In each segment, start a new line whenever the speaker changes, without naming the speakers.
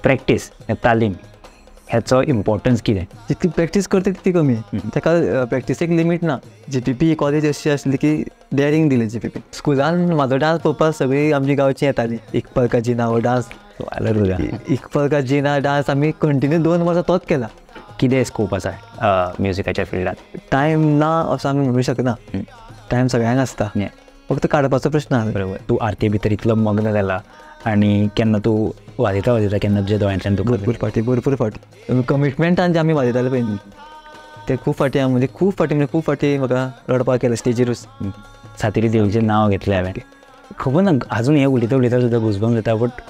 Practice तालीम ह्याचो importance कितें?
जितकी प्रॅक्टीस करता तितकी कमी. ताका प्रॅक्टीसेक लिमीट ना. JPP कॉलेज अशी आसली की डेअरिंग दिली JPP. स्कुलान म्हाजो डान्स पळोवपाक सगळीं आमची गांवची येतालीं. इकबाल जीना हो डान्स, इकबाल जीना डान्स आमी कंटिन्यू 2 वर्सां तोच केला.
कितें स्कोप आसा म्युजिकाच्या फिल्डात?
टायम ना असो आमी म्हणूंक शकना. टायम सगळ्यांक आसता, फक्त काडपाचो प्रश्न आसा.
बरोबर. तूं आरती भितर इतलो मग्न जाला आनी केन्ना तूं वाजयता केन्ना तुज्या दोळ्यांतल्यान तुका
भरपूर फाटी कमिटमेंटान जे आमी वाजयताले पळय ते खूब फाटी म्हाका रडपाक केलें स्टेजीरूच.
सातेरी देवीचें नांव घेतलें हांवें. खबर ना आजून हें उलयता सुद्दां घुसभंग जाता. बट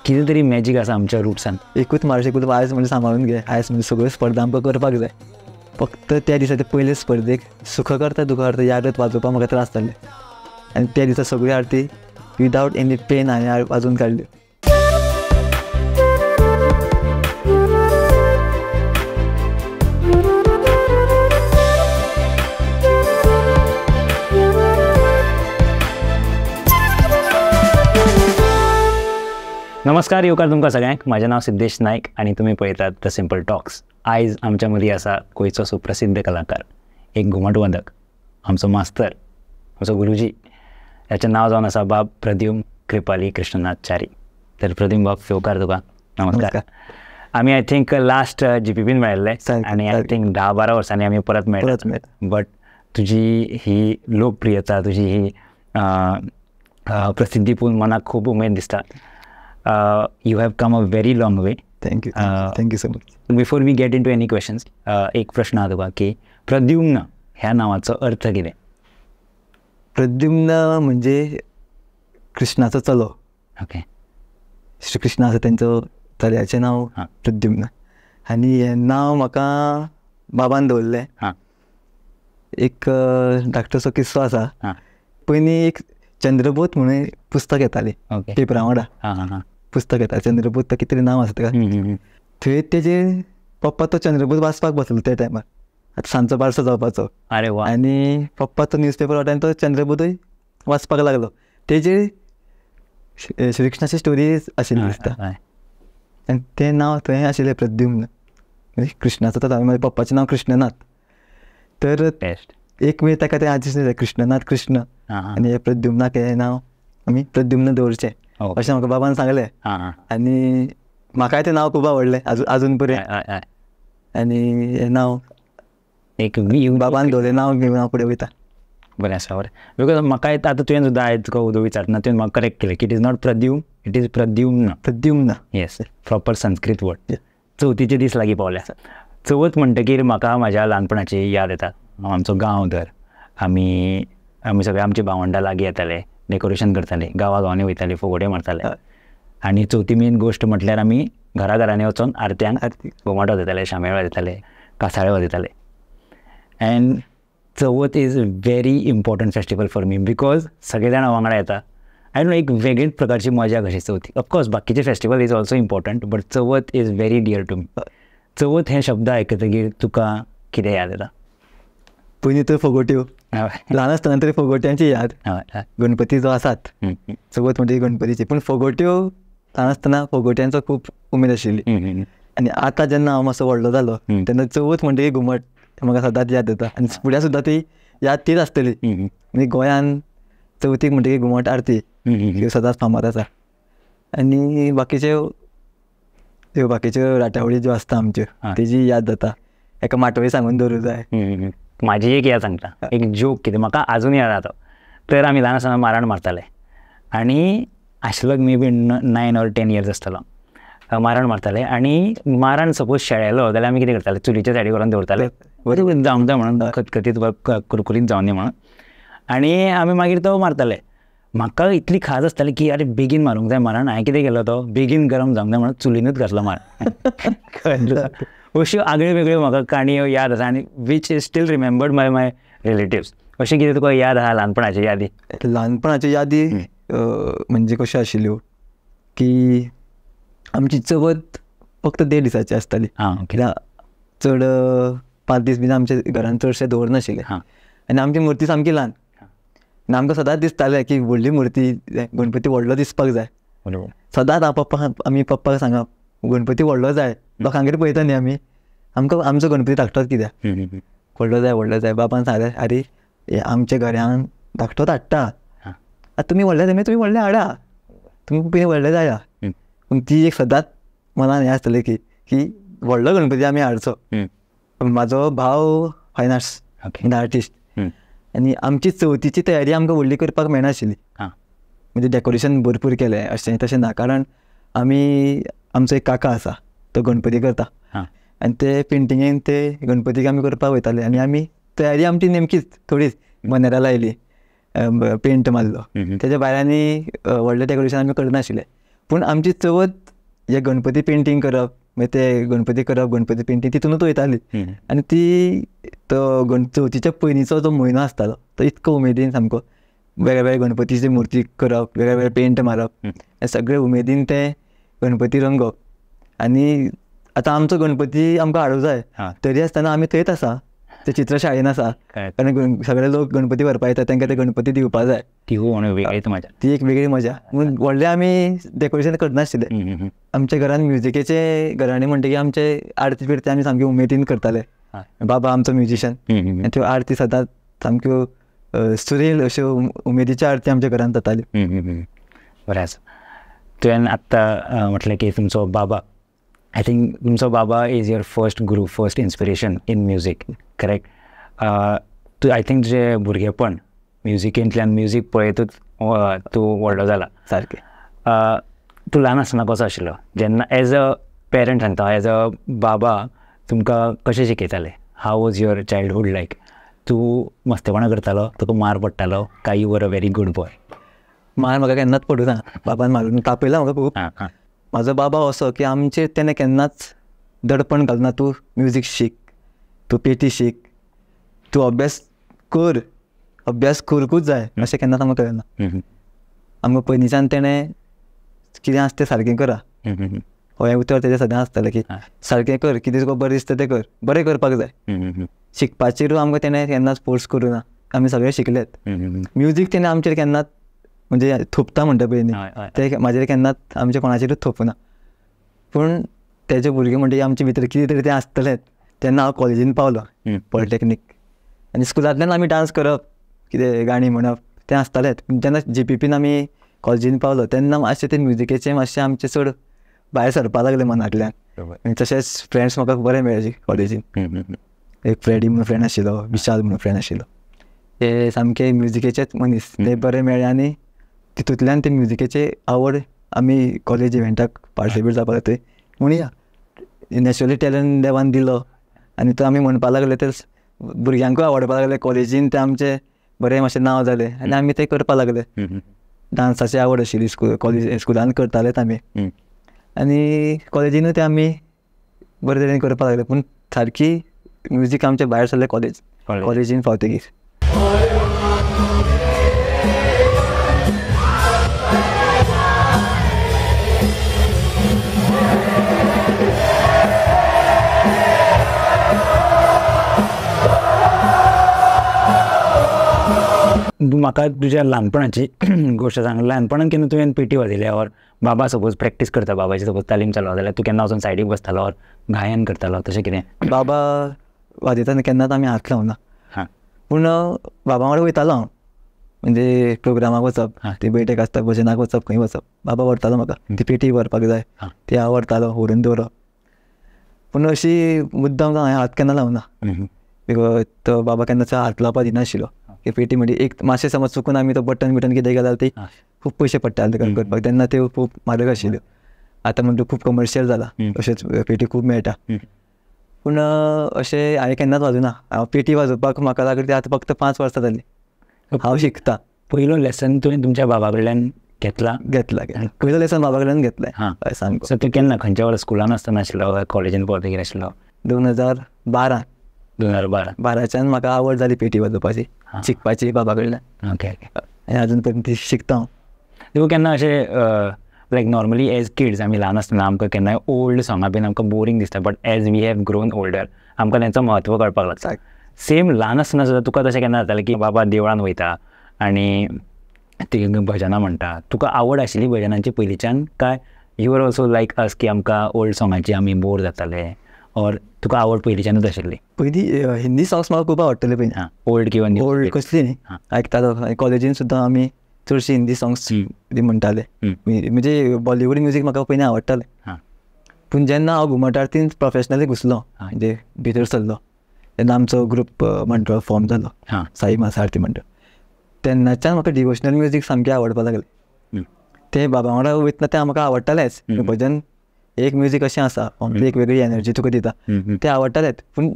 कितें तरी मॅजीक आसा आमच्या रुट्सान.
एकूच मार्शेकूच आयज म्हणजे सांबाळून घे. आयज म्हणजे सगळ्यो स्पर्धा आमकां करपाक जाय. फक्त त्या दिसा ते पयले स्पर्धेक सुख करता दुख करता यादत वाजोवपाक म्हाका त्रास जाल्ले. आनी त्या दिसा सगळी आरती विदावट एनी पेन हांवें वाजोवन काडल्यो.
नमस्कार, येवकार तुमकां सगळ्यांक. म्हाजें नांव सिद्धेश नायक आनी तुमी पळयतात द सिंपल टॉक्स. आयज आमच्या मदीं आसा गोंयचो सुप्रसिद्ध कलाकार, एक घुमट वादक, आमचो मास्तर, आमचो गुरुजी. ह्याचें नांव जावन आसा बाब प्रद्युम्न कृपाली कृष्णनाथ च्यारी. तर प्रद्युम्न बाब, येवकार तुका. नमस्कार. आमी आय थिंक लास्ट JPPन मेळिल्ले आनी आय थिंक 10-12 वर्सांनी आमी परत मेळ्ळे. बट तुजी ही लोकप्रियता, तुजी ही प्रसिद्धी पळोवन मनाक खूब उमेद दिसता. You have come a very long way.
Thank you so much.
Before we get into any questions, एक प्रश्न आहा तुका की प्रद्युम्न ह्या नांवाचो अर्थ कितें?
प्रद्युम्न म्हणजे कृष्णाचो चलो.
ओके.
श्री कृष्ण आसा तेंचो चल्याचें नांव प्रद्युम्न. आनी हें नांव म्हाका बाबान दवरलें. एक धाकटोसो किस्सो आसा. पयलीं एक चंद्रबोध म्हणून पुस्तक येताली पेपरा वांगडा. पुस्तक येता चंद्रबोध, कितें तरी नांव आसा ताका. थंय तेजे पप्पा तो चंद्रबोध वाचपाक बसलो त्या टायमार. आतां सांजचो 12 जावपाचो.
अरे वा.
आनी पप्पा तो न्यूजपेपर वाटान तो चंद्रबोधूय वाचपाक लागलो. तेजेर श्रीकृष्णाची स्टोरी आशिल्ली दिसता. आनी तें नांव थंय आशिल्लें प्रद्युम्न, म्हणजे कृष्णाचो तो. म्हाज्या पप्पाचें नांव कृष्णनाथ. तर एक वेळ ताका तें दिसलें कृष्णनाथ कृष्ण आनी हे प्रद्युम्नाक हें नांव आमी प्रद्युम्न दवरचें अशें म्हाका बाबान सांगलें. आनी म्हाकाय तें नांव खूब आवडलें आजून पर्यंत. आनी हें नांव
एक
बाबान दवरलें नांव घेवन हांव फुडें वयता.
बरें आसा. बरें. बिकॉज म्हाका आतां तुवें सुद्दां आयज तुका उदो विचारतना तुवें म्हाका करेक्ट केलें की it is not Pradyumna, it is Pradyumna. Yes, proper Sanskrit word. चवथीचे दीस लागीं पावल्या. चवथ म्हणटकीर म्हाका म्हाज्या ल्हानपणाची याद येता. आमचो गांव तर आमी सगळे आमची भावंडां लागीं येताले, डेकोरेशन करताले, गांवांनी वयताले, फोगोटे मारताले. आनी चवथी मेन गोश्ट म्हटल्यार आमी घरांनी वचून आरत्यांक घुमट वाजयताले, शामेळ वाजयताले, कासाळे वाजयताले. End Chavath is very important festival for me because सगळे जाण वांगडा येता. आय डोंट नो, एक वेगळीच प्रकारची मजा कशी चवथी. ऑफकोर्स बाकीचे festival is also important, but Chavath is very dear to me. Chavath हे शब्द आयकतकीर तुका कितें याद येता?
पयलीं तर फोगोट्यो. ल्हान आसतना तरी फोगोट्यांची याद. गणपती जो आसात, चवथ म्हणजे गणपतीची. पूण फोगोट्यो ल्हान आसतना फोगोट्यांचो खूब उमेद आशिल्ली. आनी आतां जेन्ना हांव मातसो व्हडलो जालो तेन्ना चवथ म्हणटकीर घुमट म्हाका सदांच याद येता. आनी फुडें सुद्दां ती याद तीच आसतली. म्हणजे गोंयान चवथीक म्हणटकीर घुमट आरती ह्यो सदांच फामाद आसा. आनी बाकीच्यो राटावळी ज्यो आसता आमच्यो तेजी याद जाता. एका माटोळी सांगून दवरूं जाय.
म्हाजी एक याद सांगता, एक जोक कितें म्हाका आजून याद जाता. तर आमी ल्हान आसतना माराण मारताले आनी आशिल्लो मे बी 9 or 10 years आसतलो. माराण मारताले आनी माराण सपोज शेळेलो जाल्यार आमी कितें करताले, चुलीचे सायडी करून दवरताले बरें जावंक जाय म्हणून, खतखतीत कुरकुरीत जावं दी म्हणून. आनी आमी मागीर तो मारताले. म्हाका इतली खाज आसताली की अरे बेगीन मारूंक जाय माराण. हांवें कितें केलो, तो बेगीन गरम जावंक जाय म्हणून चुलीनूच घातलो मार. अश्यो आगळ्यो वेगळ्यो म्हाका काणयो याद आसा आनी which is still remembered by my relatives. अशें कितें तुका याद आसा ल्हानपणाच्यो यादी?
ल्हानपणाच्यो यादी म्हणजे कश्यो आशिल्ल्यो की आमची चवथ फक्त 1.5 दिसाची आसताली. कित्याक चड 5 दीस बीन आमच्या घरान चडशे दवरनाशिल्ले. आनी आमची मुर्ती सामकी ल्हान. आनी आमकां सदांच दिसतालें की व्हडली मुर्ती गणपती व्हडलो दिसपाक जाय. सदांच आमी पप्पाक सांगप गणपती व्हडलो जाय, लोकांगेर पळयता न्ही आमी, आमकां आमचो गणपती धाकटोच कित्याक, व्हडलो जाय. बाबान सांगलें आरे हे आमच्या घरान धाकटोच हाडटा, आतां तुमी व्हडले हाडा, तुमी पयलीं व्हडले जाया. पूण ती एक सदांच मनान हें आसतलें की व्हडलो गणपती आमी हाडचो. म्हाजो भाव फायन आर्ट्स आर्टिस्ट, आनी आमची चवथीची तयारी आमकां व्हडली करपाक मेळनाशिल्ली. म्हणजे डेकोरेशन भरपूर केलें अशें तशें ना, कारण आमी आमचो एक काका आसा तो गणपती करता, आनी ते पेंटिंगेन ते गणपतीक आमी करपाक वयताले. आनी आमी तयारी आमची नेमकीच थोडीच मनेरा लायली, पेंट मारलो, तेज्या भायर आनी व्हडलें डेकोरेशन आमी करनाशिल्ले. पूण आमची चवथ हे गणपती पेंटींग करप, मागीर ते गणपती करप, गणपती पेंटींग तितूनच वयताली. आनी ती तो चवथीच्या पयलींचो जो म्हयनो आसतालो तो इतको उमेदीन सामको वेगळे गणपतीची मुर्ती करप, वेगळे पेंट मारप, सगळे उमेदीन ते गणपती रंगप. आनी आतां आमचो गणपती आमकां हाडूंक जाय, तरी आसतना आमी थंयच आसा, ते चित्रशाळेन आसा, कारण सगळे लोक गणपती व्हरपा येतात, तांकां ते गणपती दिवपा जाय. ती एक वेगळी मजा. म्हणून व्हडले आमी डेकोरेशन करनाशिल्ले. आमच्या घरान म्युजिकेचे घराणे म्हणटकीर आमचे आरती बिरती आमी सामके उमेदीन करताले. बाबा आमचो म्युजिशन, आनी त्यो आरती सदांच सामक्यो सुरेल अश्यो उमेदीच्यो आरती आमच्या घरान जाताल्यो.
बरें आसा. तुवें आत्तां म्हटलें की तुमचो बाबा, आय थिंक तुमचो बाबा is your first Guru, first inspiration in music, correct? तूं आय थिंक तुजें भुरगेपण म्युजिकेंतल्यान म्युजीक पळयतूच तूं व्हडलो जाला.
सारकें.
तूं ल्हान आसतना कसो आशिल्लो, जेन्ना एज अ पेरंट सांगता, एज अ बाबा तुमकां कशें शिकयताले? हाव वॉज युअर चायल्डहूड लायक? तूं मस्तेपणां करतालो, तुका मार पडटालो, काय you were a very good boy?
मार म्हाका केन्नाच पडूं ना, बाबान मारून तापयला म्हाका खूब. म्हाजो बाबा असो की आमचेर तेणें केन्नाच दडपण घालना, तूं म्युजीक शीक, तूं पेटी शीक, तूं अभ्यास करूंकूच जाय अशें केन्नाच आमकां कळना. आमकां पयलींच्यान तेणें कितें आसा तें सारकें करा, हें उतर तेजें सदां आसतालें की सारकें कर, कितें तुका बरें दिसता तें कर, बरें करपाक जाय. शिकपाचेरूय आमकां तेणें केन्नाच फोर्स करूं ना, आमी सगळे शिकलेत. म्युजीक तेणें आमचेर केन्नाच म्हणजे थोपता म्हणटा पळय न्ही, ते म्हाजेर केन्नाच आमच्या कोणाचेरूच थोपना. पूण तेजे भुरगे म्हणटकीर आमचे भितर कितें तरी तें आसतलेंच. तेन्ना हांव कॉलेजीन पावलो, पॉलिटॅक्नीक, आनी स्कुलांतल्यान आमी डान्स करप, कितें गाणी म्हणप तें आसतालेंच. जेन्ना JPPन आमी कॉलेजीन पावलो तेन्ना मातशें तें म्युजिकेचें मातशें आमचें चड भायर सरपा लागलें मनांतल्यान. तशेंच फ्रेंड्स म्हाका बरे मेळ्ळे कॉलेजीन. एक फ्रेडी म्हणून फ्रेंड आशिल्लो, विशाल म्हणून फ्रेंड आशिल्लो, ते सामके म्युजिकेचेच मनीस, ते बरे मेळ्ळे. आनी तितूंतल्यान ते म्युजिकेची आवड आमी कॉलेज इव्हेंटाक पार्टिसिपेट जावपाक थंय म्हणया नॅचरली टॅलंट देवान दिलो, आनी तो आमी म्हणपा लागले, ते भुरग्यांकूय आवडपा लागले. कॉलेजीन ते आमचें बरें मातशें नांव जालें, आनी आमी तें करपा लागले. डान्साची आवड आशिल्ली, स्कुलान करतालेच आमी, आनी कॉलेजीनूय ते आमी बरे तरेन करपा लागले. पूण सारकी म्युजीक आमचे भायर सरलें कॉलेजीन पावतकीर.
म्हाका तुज्या ल्हानपणाची गोश्ट सांग. ल्हानपणान केन्ना तुवें पेटी वाजयल्या, ऑर बाबा सपोज प्रॅक्टीस करता, बाबाची सपोज तालीम चालू जाल्यार तूं केन्ना वचून सायडीक बसतालो, ऑर गायन करतालो, तशें कितें?
बाबा वाजयतना केन्नाच आमी हात लावना. पूण बाबा वांगडा वयतालो हांव, म्हणजे प्रोग्रामाक वचप, ती बैठक आसता, भजनाक वचप, खंय वचप, बाबा व्हरतालो म्हाका. ती पेटी व्हरपाक जाय ती हांव व्हरतालो, व्हरून दवरप. पूण अशी मुद्दाम हांवें हात केन्ना लावना, बिकॉज तो बाबा केन्नाच हात लावपाक दिनाशिल्लो. की पेटी म्हणजे एक मातशें समज चुकून आमी तो बटन कितें गेल्यार ती खूब पयशे पडटाले तेका करपाक, तेन्ना त्यो खूब म्हारग आशिल्ल्यो. आतां म्हणटा खूब कमर्शियल जाला, अशेंच पेटी खूब मेळटा. पूण अशें हांवें केन्नाच वाजोवना. हांव पेटी वाजोवपाक म्हाका लागली आतां फक्त 5 वर्सां जालीं, हांव शिकता.
पयलो लेसन तुवें तुमच्या बाबा कडल्यान घेतला?
पयलो लेसन बाबा कडल्यान घेतलें. हय सामको.
सो तूं केन्ना खंयच्या वर्सा स्कुलान आसतना आशिल्लो, कॉलेजीन पावतकीर आशिल्लो?
2012च्यान म्हाका आवड जाली पेटी वाजोवपाची, शिकपाची बाबा कडल्यान.
ओके.
आनी अजून पर्यंत ती शिकता हांव.
तुका केन्ना अशें लायक नॉर्मली एज किड्स आमी ल्हान आसतना आमकां केन्नाय ओल्ड सोंगां बीन आमकां बोरींग दिसता, but as we have grown older आमकां तेंचो म्हत्व कळपाक लागता. सेम ल्हान आसतना सुद्दां तुका तशें केन्ना जातालें की बाबा देवळान वयता आनी ती भजनां म्हणटा, तुका आवड आशिल्ली भजनांची पयलींच्यान, काय यू आर ऑल्सो लायक अस की आमकां ओल्ड सॉंगाची आमी बोर जाताले, ऑर तुका आवड पयलींच्यानूच आशिल्ली?
पयलीं हिंदी सॉंग्स म्हाका खूब आवडटाले पयलीं.
ओल्ड किंवा
ओल्ड कसली न्ही आयकतालो. कॉलेजीन सुद्दां आमी चडशी हिंदी सॉंग्स बी म्हणटाले. म्हणजे बॉलिवूड म्युजीक म्हाका पयलीं आवडटालें. पूण जेन्ना हांव घुमट आरतीन प्रोफेशनली घुसलो, म्हणजे भितर सरलो, जेन्ना आमचो ग्रूप मंडळ फॉर्म जालो, साई मास आरती मंडळ, तेन्नाच्यान म्हाका डिवोशनल म्युजीक सामकें आवडपाक लागलें. तें बाबा वांगडा वयतना तें म्हाका आवडटालेंच. भजन एक म्युजीक अशें आसा, एक वेगळी एनर्जी तुका दिता, तें आवडटालेंच. पूण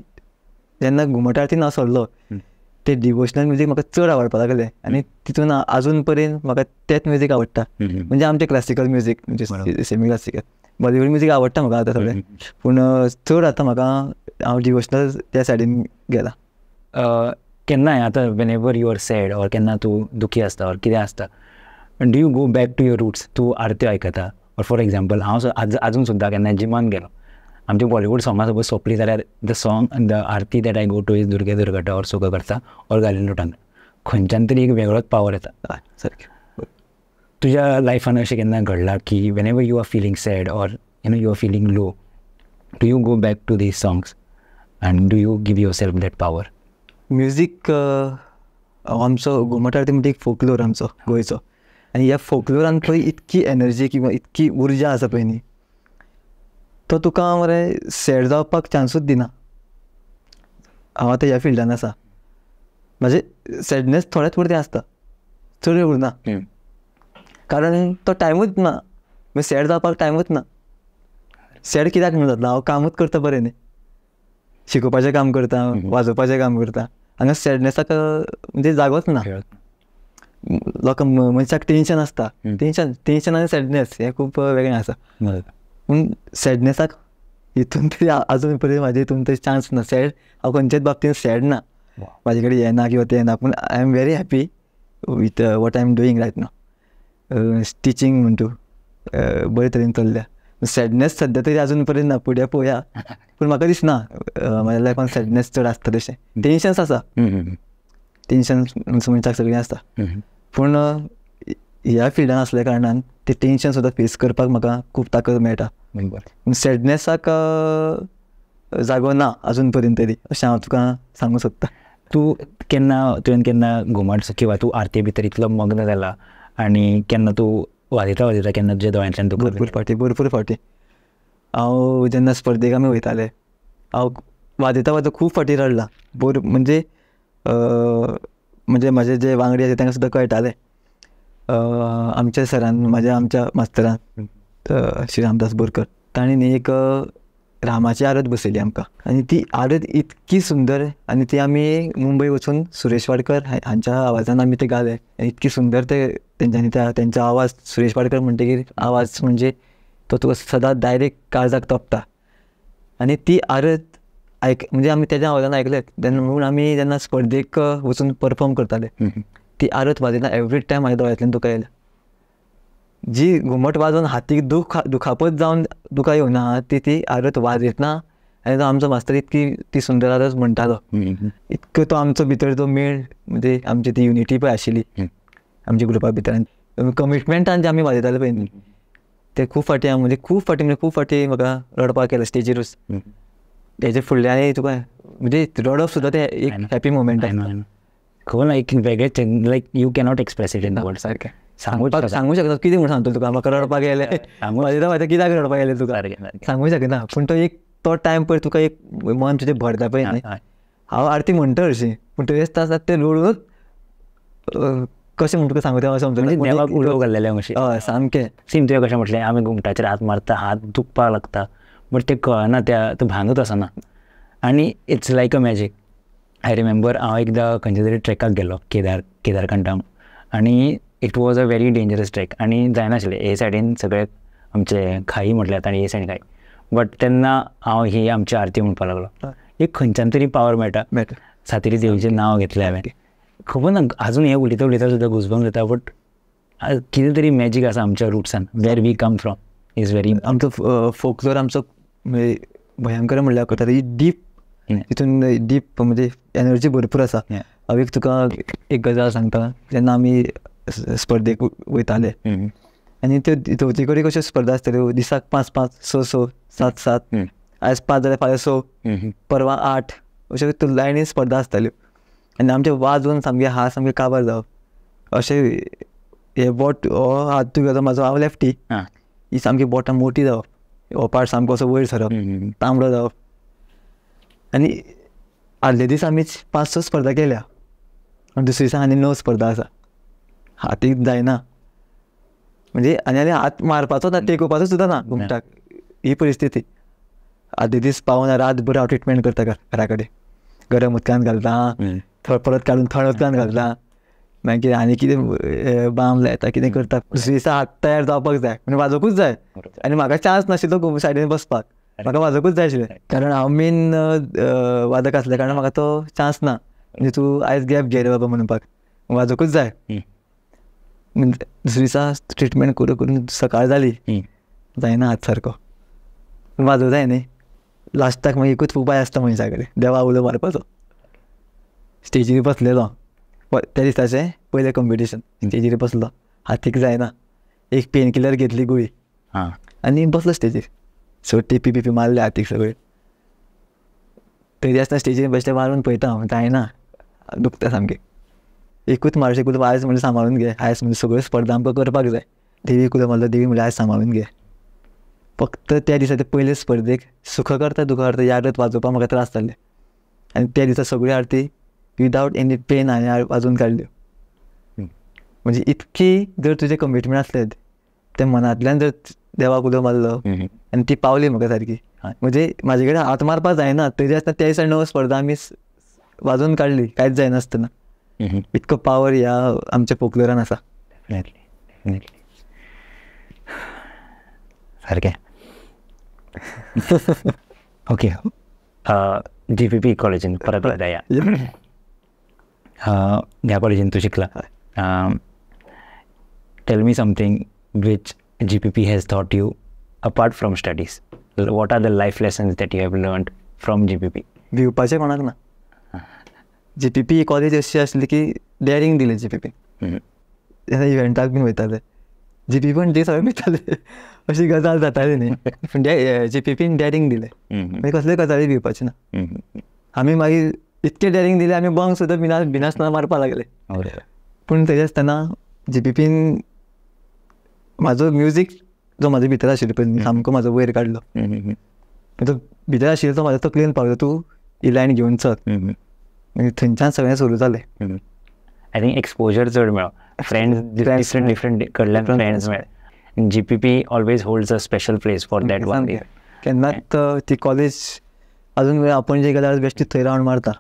जेन्ना घुमट आरतीन हांव सरलो, तें डिवोशनल म्युजीक म्हाका चड आवडपाक लागलें. आनी तितून आजून पर्यंत म्हाका तेंच म्युजीक आवडटा. म्हणजे आमचें क्लासिकल म्युजीक, म्हणजे सेमी क्लासिकल. बॉलिवूड म्युजीक आवडटा म्हाका आतां थोडें, पूण चड आतां म्हाका हांव डिवोशनल त्या सायडीन गेला.
केन्नाय आतां whenever you are sad, or केन्ना तूं दुखी आसता ऑर कितें आसता, do you go back to your roots? तूं आरत्यो आयकता, ऑर फॉर एग्जाम्पल हांव आजून सुद्दां केन्ना जिमान गेलो, आमची बॉलिवूड सॉंगां सपोज सोंपली जाल्यार the aarti that I go to is दुर्गे दुर्गटा ऑर सुख करता ऑर घालीन लोटान. खंयच्यान तरी एक वेगळोच पावर येता.
सारकें.
तुज्या लायफान अशें केन्ना घडलां की whenever you are feeling sad or you are feeling low, do you go back to these songs and do you give yourself that power?
Music आमचो घुमट आरती म्हणजे एक फोकलोर आमचो गोंयचो, आनी ह्या फोकलोरान पळय इतकी एनर्जी किंवा इतकी उर्जा आसा पळय न्ही, तो तुका मरे सॅड जावपाक चान्सूच दिना. हांव आतां ह्या फिल्डान आसा, म्हाजे सॅडनेस थोड्याच पुरतें आसता, चड उरना. कारण तो टायमूच ना, सॅड जावपाक टायमूच ना. सॅड कित्याक म्हणून जातलो, हांव कामूच करता बरें न्ही, शिकोवपाचें काम करता, वाजोवपाचें काम करता, हांगा सॅडनेसाक म्हणजे जागोच ना. लोकांक मनशाक टेन्शन आसता, टेन्शन आनी सॅडनेस हें खूब वेगळें आसा. पूण सॅडनेसाक हितून तरी आजून पर्यंत म्हाजे हितून तरी चान्स ना. सॅड हांव खंयच्याच बाबतींत सॅड ना, म्हाजे कडेन हें ना किंवा तें ना. पूण I am very happy with what I am doing right now. Stitching म्हण तूं बरे तरेन चल्ल्या. सॅडनेस सद्या तरी आजून पर्यंत ना, फुडें पळोवया. पूण म्हाका दिसना म्हाज्या लायफान सॅडनेस चड आसता तशें. टेन्शन्स आसा, टेन्शन्स मनशाक सगळीं आसता, पूण ह्या फिल्डान आसल्या कारणान ते टेन्शन सुद्दां फेस करपाक म्हाका खूब ताकद मेळटा. पूण सॅडनेसाक जागो ना आजून पर्यंत तरी, अशें हांव तुका सांगूं सोदतां.
तुवें केन्ना घुमट किंवा तूं आरती भितर इतलो मग्न जाला आनी केन्ना तूं वाजयता केन्ना तुज्या दोळ्यांतल्यान
भरपूर फावटी हांव जेन्ना स्पर्धेक आमी वयताले, हांव वाजयता खूब फावटी रडलां. म्हणजे म्हाजे जे वांगडी आसा तांकां सुद्दां कळटालें. आमच्या सरान, आमच्या मास्तरान श्री रामदास बोरकर, तांणी न्ही एक रामाची आरत बसयली आमकां, आनी ती आरत इतकी सुंदर, आनी ती आमी मुंबय वचून सुरेश वाडकर हांच्या आवाजान आमी ते गाले. इतकी सुंदर ते तेंच्यांनी तेंचो आवाज, सुरेश वाडकर म्हणटकीर आवाज म्हणजे तो तुका सदांच डायरेक्ट काळजाक तोपता. आनी ती आरत म्हणजे आमी तेज्या आवाजान आयकलें तेन्ना, म्हणून आमी जेन्ना स्पर्धेक वचून परफॉर्म करताले, ती आरत वाजयतना एवरी टायम म्हाज्या दोळ्यांतल्यान तुका येयल्या. जी घुमट वाजोवन हातीक दुखापत जावन तुका येवना, ती आरत वाजयतना, आनी तो आमचो मास्तर इतकी ती सुंदर आरत म्हणटालो, इतको तो आमचो भितर तो मेळ, म्हणजे आमची ती युनिटी पळय आशिल्ली आमच्या ग्रुपा भितर, कमिटमेंटान जे आमी वाजयताले पळय न्ही, ते खूब फावटी म्हाका रडपाक केलें स्टेजीरूच. तेजे फुडल्यान तुका म्हणजे रडप सुद्दां ते एक हॅपी मोमेंट आसता.
खबर ना, एक वेगळेच, like you cannot express it in words. सारकें सांगूं
शकता, कितें म्हणून सांगतलो तुका, म्हाका रडपाक येयलें, वाजयता कित्याक रडपाक येयलें तुका, सांगूं शकना. पूण तो टायम पळय तुका एक मन तुजें भरता पळय न्ही, हांव आरती म्हणटा हरशीं, पूण तुवें तासात ते रडूनच कशें म्हण तुका सांगू तें समजून
देवाक उडो घाल्लेलें अशें.
हय सामकें.
सेम तुवें कशें म्हटलें, आमी घुमटाचेर हात मारता, हात दुखपाक लागता, बट तें कळना, तो भानूच आसना. आनी it's like a magic. I remember हांव एकदां खंयच्या तरी ट्रॅकाक गेलो, केदारकंठा, आनी it was a very dangerous track, आनी जायनाशिल्लें. हे सायडीन सगळे आमचे खाई म्हटल्यार आनी हे सायडीन खाई, बट तेन्ना हांव ही आमची आरती म्हणपाक लागलो. एक खंयच्यान तरी पावर मेळटा. सातेरी देवीचें नांव घेतलें हांवें, खबर ना आजून हें उलयता सुद्दां गुजबंग जाता, बट कितें तरी मॅजीक आसा आमच्या रुट्सान. Where we come from is very.
आमचो फोकलोर आमचो भयंकर म्हणल्यार करता, डीप, तितून डीप म्हणजे एनर्जी भरपूर आसा. हांव एक तुका एक गजाल सांगता. जेन्ना आमी स्पर्धेक वयताले, आनी त्यो धवती कडी कश्यो स्पर्धा आसतल्यो, दिसाक 5-5, 6-6, 7-7, आयज 5 जाल्यार फाल्यां 6, परवा 8, अश्यो त्यो लायनीन स्पर्धा आसताल्यो. आनी आमचे वाजोवन सामके हात सामके काबार जावप. अशें हे बोट हो हात तुगेलो म्हाजो, हांव लेफ्टी, ही सामकी बोटां मोटी जावप, हो पार्ट सामको असो वयर सरप, तांबडो जावप. आनी आदले दीस आमी 5-6 स्पर्धा केल्या आनी दुसरे दिसा आनी 9 स्पर्धा आसा. हातीक जायना म्हणजे आनी हात मारपाचो ना, टेकोवपाचो सुद्दां ना घुमटाक, ही परिस्थिती. आदले दीस पावून रातभर हांव ट्रिटमेंट करता घरा कडेन, गरम उदकान घालता, परत काडून थंड उदकान घालता, मागीर आनी कितें बाम लायता, कितें करता. दुसरे दिसा हात तयार जावपाक जाय, म्हणजे वाजोवपूच जाय. आनी म्हाका चान्स नाशिल्लो सायडीन बसपाक, म्हाका वाजोवपूच जाय आशिल्लें, कारण हांव मेन वादक आसल्या कारणान म्हाका तो चान्स ना. म्हणजे तूं आयज गॅप घे रे बाबा म्हणपाक, वाजोवपूच जाय. दुसरे दिसा ट्रिटमेंट करून करून सकाळ जाली, जायना हात सारको, वाजोवं जाय न्ही. लास्टाक मागीर एकूच उपाय आसता मनशा कडेन, देवा उलो मारपाचो. स्टेजीर बसलेलो त्या दिसाचें पयलें कॉम्पिटिशन, स्टेजीर बसलो, हातीक जायना, एक पेन किलर घेतली गुळी आनी बसलो स्टेजीर. सो टिपी पिपी मारले हातीक सगळे. तरी आसतना स्टेजीर बेश्टें मारून पळयता हांव, जायना, दुखता सामकें. एकूच मारशें कुलो आयज म्हणजे सांबाळून घे, आयज म्हणजे सगळ्यो स्पर्धा आमकां करपाक जाय. देवी कुलो मारलो, देवी म्हणजे आयज सांबाळून घे. फक्त त्या दिसाचे पयले स्पर्धेक सुख करता दुख करता यादत वाजोवपाक म्हाका त्रास जाल्ले. आनी त्या दिसा सगळ्यो आरती विदावट एनी पेन हांवें वाजोवन काडल्यो. म्हणजे इतकी जर तुजें कमिटमेंट आसलें, तें मनांतल्यान जर देवाक उलो मारलो आनी ती पावली म्हाका सारकी, म्हणजे म्हाजे कडेन हात मारपाक जायना, तरी आसतना त्या दिसा 9 स्पर्धा आमी वाजोवन काडली कांयच जायनासतना. इतको पावर ह्या आमच्या फोकलोरान आसा.
सारकें. ओके, GPP कॉलेजीन परत एकदा या. ह्या कॉलेजीन तूं शिकला. Tell me something which GPP has thought you apart from studies. What are the life lessons that you have learned from GPP?
भिवपाचें कोणाक ना. GPP कॉलेज अशी आसली की डॅरिंग दिलें GPP. इव्हेंटाक बीन वयताले, GPP पण ते सगळे भिताले, अशी गजाल जाताली न्ही. पूण GPPन डॅरिंग दिलें, मागीर कसले गजाली भिवपाचे ना. आमी मागीर इतके डॅरिंग दिले, आमी बंक सुद्दां भिनासतना मारपाक लागले. पूण तरी आसतना GPPन म्हाजो म्युजीक जो म्हाजो भितर आशिल्लो पळय, सामको म्हाजो वयर काडलो. तो भितर आशिल्लो तो म्हाजो तकलेन पावलो, तूं ही लायन घेवन चल. मागीर थंयच्यान सगळें सुरू जालें.
आय थिंक एक्सपोजर चड मेळ्ळो, फ्रेंड्स डिफरंट कडल्यान फ्रेंड्स मेळ्ळे. GPP always holds a special place for that one.
केन्नाच ती कॉलेज अजून आपण जे गेल्यार बेश्टी थंय रावंड मारता.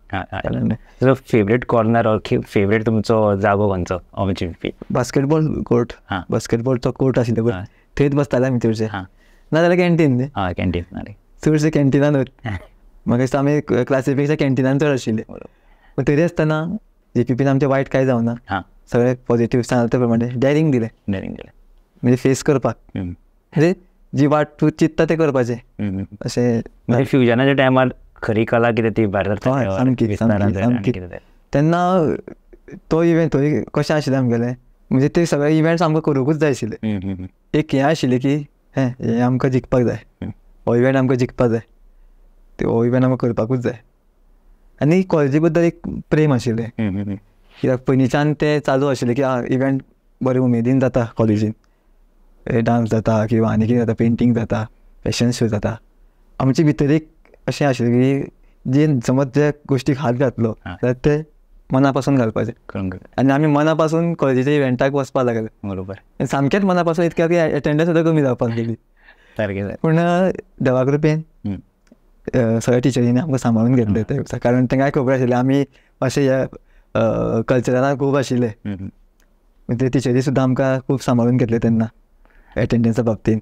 So favourite corner or favourite तुमचो जागो खंयचो ऑफ GPP?
बास्केटबॉल कोर्ट, बास्केटबॉलचो कोर्ट आशिल्लो पळय, थंयच बसताले आमी चडशे. नाजाल्यार कॅन्टीन न्ही.
कॅन्टीन
चडशे कॅन्टिनानूच. म्हाका दिसता आमी क्लासीपेक्षा कॅन्टिनान चड आशिल्ले. पूण तरी आसतना GPPन आमचें वायट कांय जावना, सगळे पॉझिटिव्ह सांगता ते प्रमाणे डॅरिंग दिलें म्हणजे फेस करपाक. म्हणजे जी वाट तूं चिंत्ता तें करपाचें अशें.
फ्युजनाच्या टायमार खरी कला कितें ती भायर
तेन्ना तो इव्हेंट थंय कशें आशिल्लें आमगेलें, म्हणजे ते सगळे इव्हेंट्स आमकां करूंकूच जाय आशिल्ले. एक हें आशिल्लें की हें आमकां जिखपाक जाय, हो इव्हेंट आमकां जिखपाक जाय, हो इव्हेंट आमकां करपाकूच जाय. आनी कॉलेजी बद्दल एक प्रेम आशिल्लें, कित्याक पयलींच्यान तें चालू आशिल्लें की इव्हेंट बरे उमेदीन जाता कॉलेजीन. डान्स जाता किंवा आनी कितें जाता, पेंटींग जाता, फॅशन शो जाता. आमचे भितर एक अशें आशिल्लें की जे समज जे गोश्टीक हात घातलो जाल्यार ते मना पासून घालपाचें. आनी आमी मना पासून कॉलेजीच्या इव्हेंटाक वचपाक लागले. बरोबर. सामकेंच मना पासून इतक्या की एटेंडन्स सुद्दां कमी जावपाक लागली. पूण देवा कृपेन सगळ्या टिचरींनी आमकां सांबाळून घेतले ते, कारण तांकांय खबर आशिल्लें आमी अशें ह्या कल्चरान खूब आशिल्ले. ते टिचरी सुद्दां आमकां खूब सांबाळून घेतले तेन्ना एटेंडन्सा बाबतींत.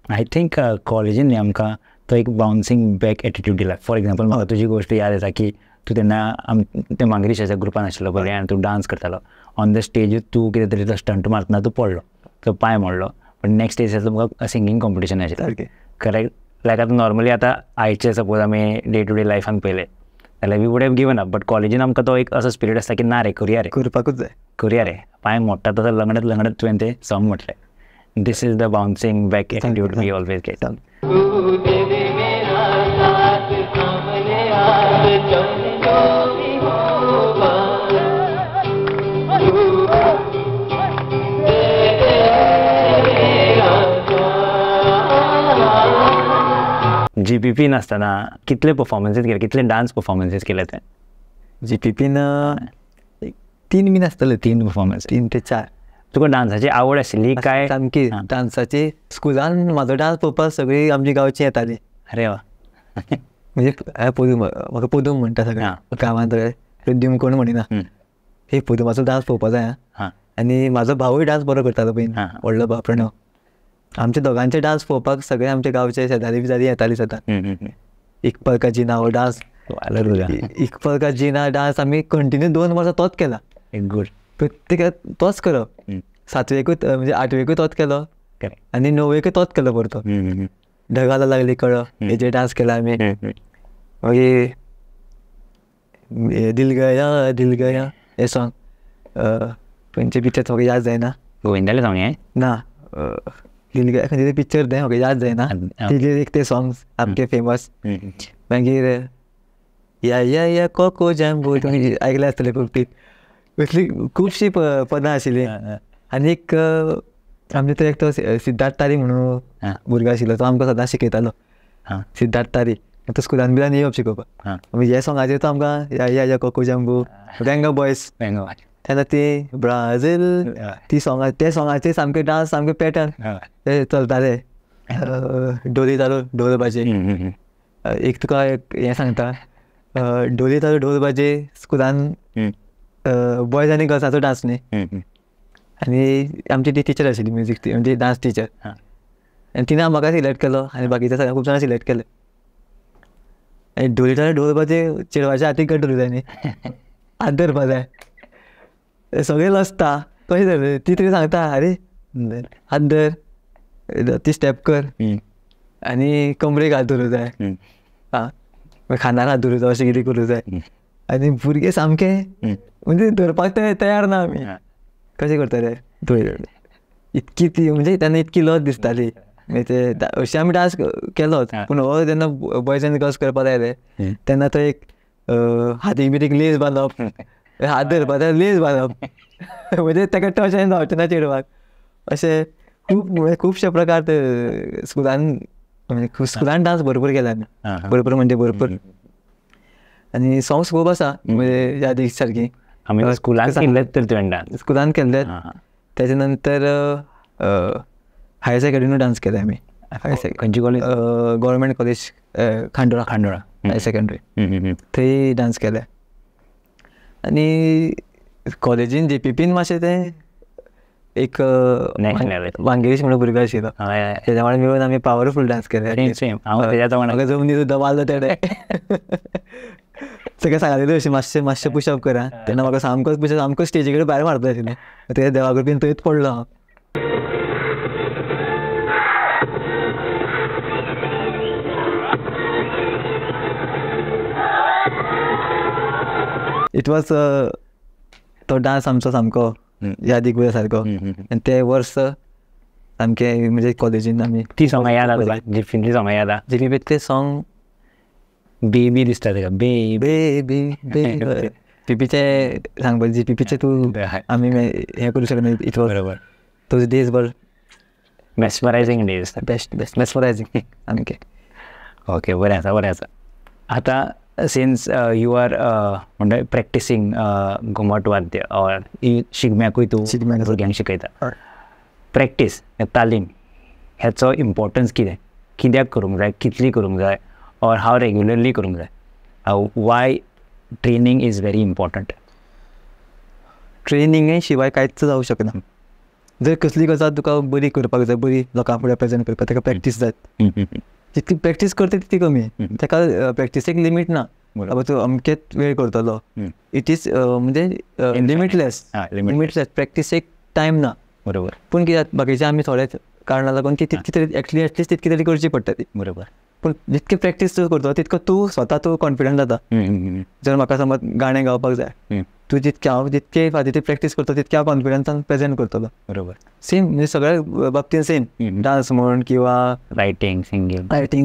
आय थिंक कॉलेजीन न्ही आमकां तो एक बाउन्सिंग बॅक एटिट्यूड दिला. फॉर एक्झाम्पल म्हाका तुजी गोश्ट याद येता की तूं तेन्ना ते मांगरीशाच्या ग्रुपान आशिल्लो पयलीं आनी तूं डान्स करतालो. ऑन द स्टेज तूं कितें तरी तो स्टंट मारतना तूं पडलो, तो पांय मोडलो. पण नेक्स्ट स्टेज तुमकां सिंगींग कॉम्पिटिशन आशिल्लें. करेक्ट. लायक आतां नॉर्मली आतां आयचे सपोज आमी डे टू डे लायफान पयले जाल्यार we would have given up. But कॉलेजीन आमकां तो एक असो स्पिरीट आसता की ना रे, करुया रे,
करपाकूच जाय,
करुया रे. पांय मोडटा तसो लंगडत तुवें ते सॉंग म्हटलें This is the bouncing back attitude we always get. GPP नासतना कितले परफॉर्मन्सीस केले, कितले डान्स परफॉर्मन्सीस केले ते?
GPPन 3 बीन आसतले,
3 परफॉर्मन्स.
3 ते 4.
तुका डान्साची आवड आशिल्ली काय?
सामकी डान्साची. स्कुलान म्हाजो डान्स पळोवपाक सगळी आमची गांवची येताली.
अरे वा.
म्हणजे म्हाका पदूम म्हणटा सगळें गांवांत, प्रद्युम कोण म्हणिना. हे पदुमाचो डान्स पळोवपा जाय. आनी म्हाजो भावूय डान्स बरो करतालो पयलीं, व्हडलो भाव प्रणव. आमचे दोगांचे डान्स पळोवपाक सगळे आमचे गांवचे शेजारी बिजारी येताली सदां. इकपलका जिना हो डान्स, इकपलका जिना डान्स आमी कंटिन्यू 2 वर्सां तोच केला.
गुड.
प्रत्येकाक तोच करप. 7वेकूय म्हणजे 8वेकूय तोच केलो आनी 9वेकूय तोच केलो परतो. ढगाला लागली कळ हेजे डान्स केला आमी. मागीर दिल गया हे सॉंग खंयचे पिक्चर म्हाका याद जायना.
गोविंदाले सॉंग हें
ना, दिल गया खंयचे पिक्चर तें म्हाका याद जायना. तेजे एक ते सॉंग्स सामके फेमस. मागीर या कोको जॅम्बो तुमी आयकले आसतले खूब. ती असली खुबशीं पदां आशिल्लीं. आनी एक आमचे थंय एक तो सिद्धार्थ तारी म्हणून भुरगो आशिल्लो, तो आमकां सदां शिकयतालो. सिद्धार्थ तारी तो स्कुलान बिलान येवप शिकोवपाक. हे सॉंगाचेर तो आमकां या कोको जॅम्बो, वेंगा बॉयज तेन्ना ती ब्राजील ती सॉंगा, ते सॉंगाचेर सामके डान्स सामके पॅटर्न ते चलताले. डोली तालो ढोल बाजे. एक तुका हें सांगता, डोली तालो ढोल बाजे स्कुलान बॉयज आनी गर्ल्साचो डान्स न्ही. आनी आमची ती टिचर आशिल्ली म्युजीक म्हणजे डान्स टिचर. आनी तिणें म्हाका सिलेक्ट केलो आनी बाकीच्या सगळ्या खूब जाणां सिलेक्ट केले. आनी ढोली तालो ढोल बाजे चेडवाच्या हातीक कट्टली जाय न्ही, हात धरपा जाय. सगळे लसता कशें धर. ती तरी सांगता अरे हात धर, ती स्टेप कर आनी कमरेक हात धरूं जाय, खांदार हात धरूं जाय, अशें कितें करूं जाय. आनी भुरगे सामके म्हणजे धरपाक तयार ना आमी. कशें करतले इतकी ती म्हणजे तेन्ना इतकी लज दिसताली. अशें आमी डान्स केलोच, पूण हो जेन्ना बॉयज आनी गर्ल्स करपाक लायले तेन्ना तो एक हातीक बितीक लेस बांदप, हात धरपा जाय लेस बांदप, म्हणजे ताका टच जावचें ना चेडवाक. अशें खुबशे प्रकार ते स्कुलान डान्स भरपूर केला आमी, भरपूर म्हणजे भरपूर. आनी सॉंग्स खूब आसा म्हणजे यादी सारकी.
स्कुलान केल्लेत तर तुवें डान्स? स्कुलान
केल्लेत. तेजे नंतर हायर सेकंडरीनूय डान्स केले आमी.
खंयची college?
Government college Khandola higher secondary, थंय डान्स केले. आनी कॉलेजीन JPPन मातशें तें एक वांगेरीश म्हणून भुरगो आशिल्लो, तेज्या वांगडा मेळून आमी पावरफूल डान्स केले. म्हाका जमनी सुद्दां वाजलो तेडे. सगळें सांगलेलें अशें मातशें पुशअप करा. तेन्ना म्हाका सामको स्टेजी कडेन भायर मारता आशिल्लें. ते देवा कृपेन थंयच पडलो हांव. इट वॉज तो डान्स आमचो सामको यादीक उरल्या सारको. आनी ते वर्स सामके म्हणजे कॉलेजीन आमी
ती सॉंगां याद आसा? JPPची सॉंगां याद आसा?
JPPतले सॉंग
बेबी दिसता तेका, बेबी
JPPचे सांग पळय. JPPचे तूं आमी हें करूं शकना. इट वॉज
बरोबर
दोज डेज वर
मेस्मरायझींग डेज.
बेस्ट मेस्मरायझींग सामकें.
ओके, बरें आसा. आतां सिन्स यू आर म्हणटा प्रॅक्टिसींग घुमट वाद्य ऑर शिगम्याकूय तूं भुरग्यांक शिकयता. प्रॅक्टीस तालीम हेचो इम्पॉर्टन्स कित्याक करूंक जाय, कितली करूंक जाय, ऑर हाव रेग्युलरली करूंक जाय? Why training is very important?
ट्रेनिंगे शिवाय कांयच जावं शकना. जर कसली गजाल तुका बरी करपाक जाय, बरी लोकां फुडें प्रेजेंट करपाक, ताका प्रॅक्टीस जाय. जितकी प्रॅक्टीस करता तितकी कमी. ताका प्रॅक्टीसेक लिमीट ना. बाबा तूं अमकेच वेळ करतलो. इट इज म्हणजे लिमिटलेस. प्रॅक्टीसेक टायम ना.
बरोबर.
पूण कित्याक बाकीचे आमी थोडे कारणां लागून ती तितकी तरी एटलीस्ट तितकी तरी करची पडटा ती.
बरोबर.
पूण जितकी प्रॅक्टीस तूं करतलो तितको तूं स्वता तूं कॉन्फिडंट जाता. जर म्हाका समज गाणें गावपाक जाय तू जितके फाटी प्रॅक्टीस करतो तितक्या कॉन्फिडन्सान प्रेझेंट करतलो.
बरोबर.
सेम म्हणजे सगळ्या बाबतीत सेम डान्स म्हण किंवा
writing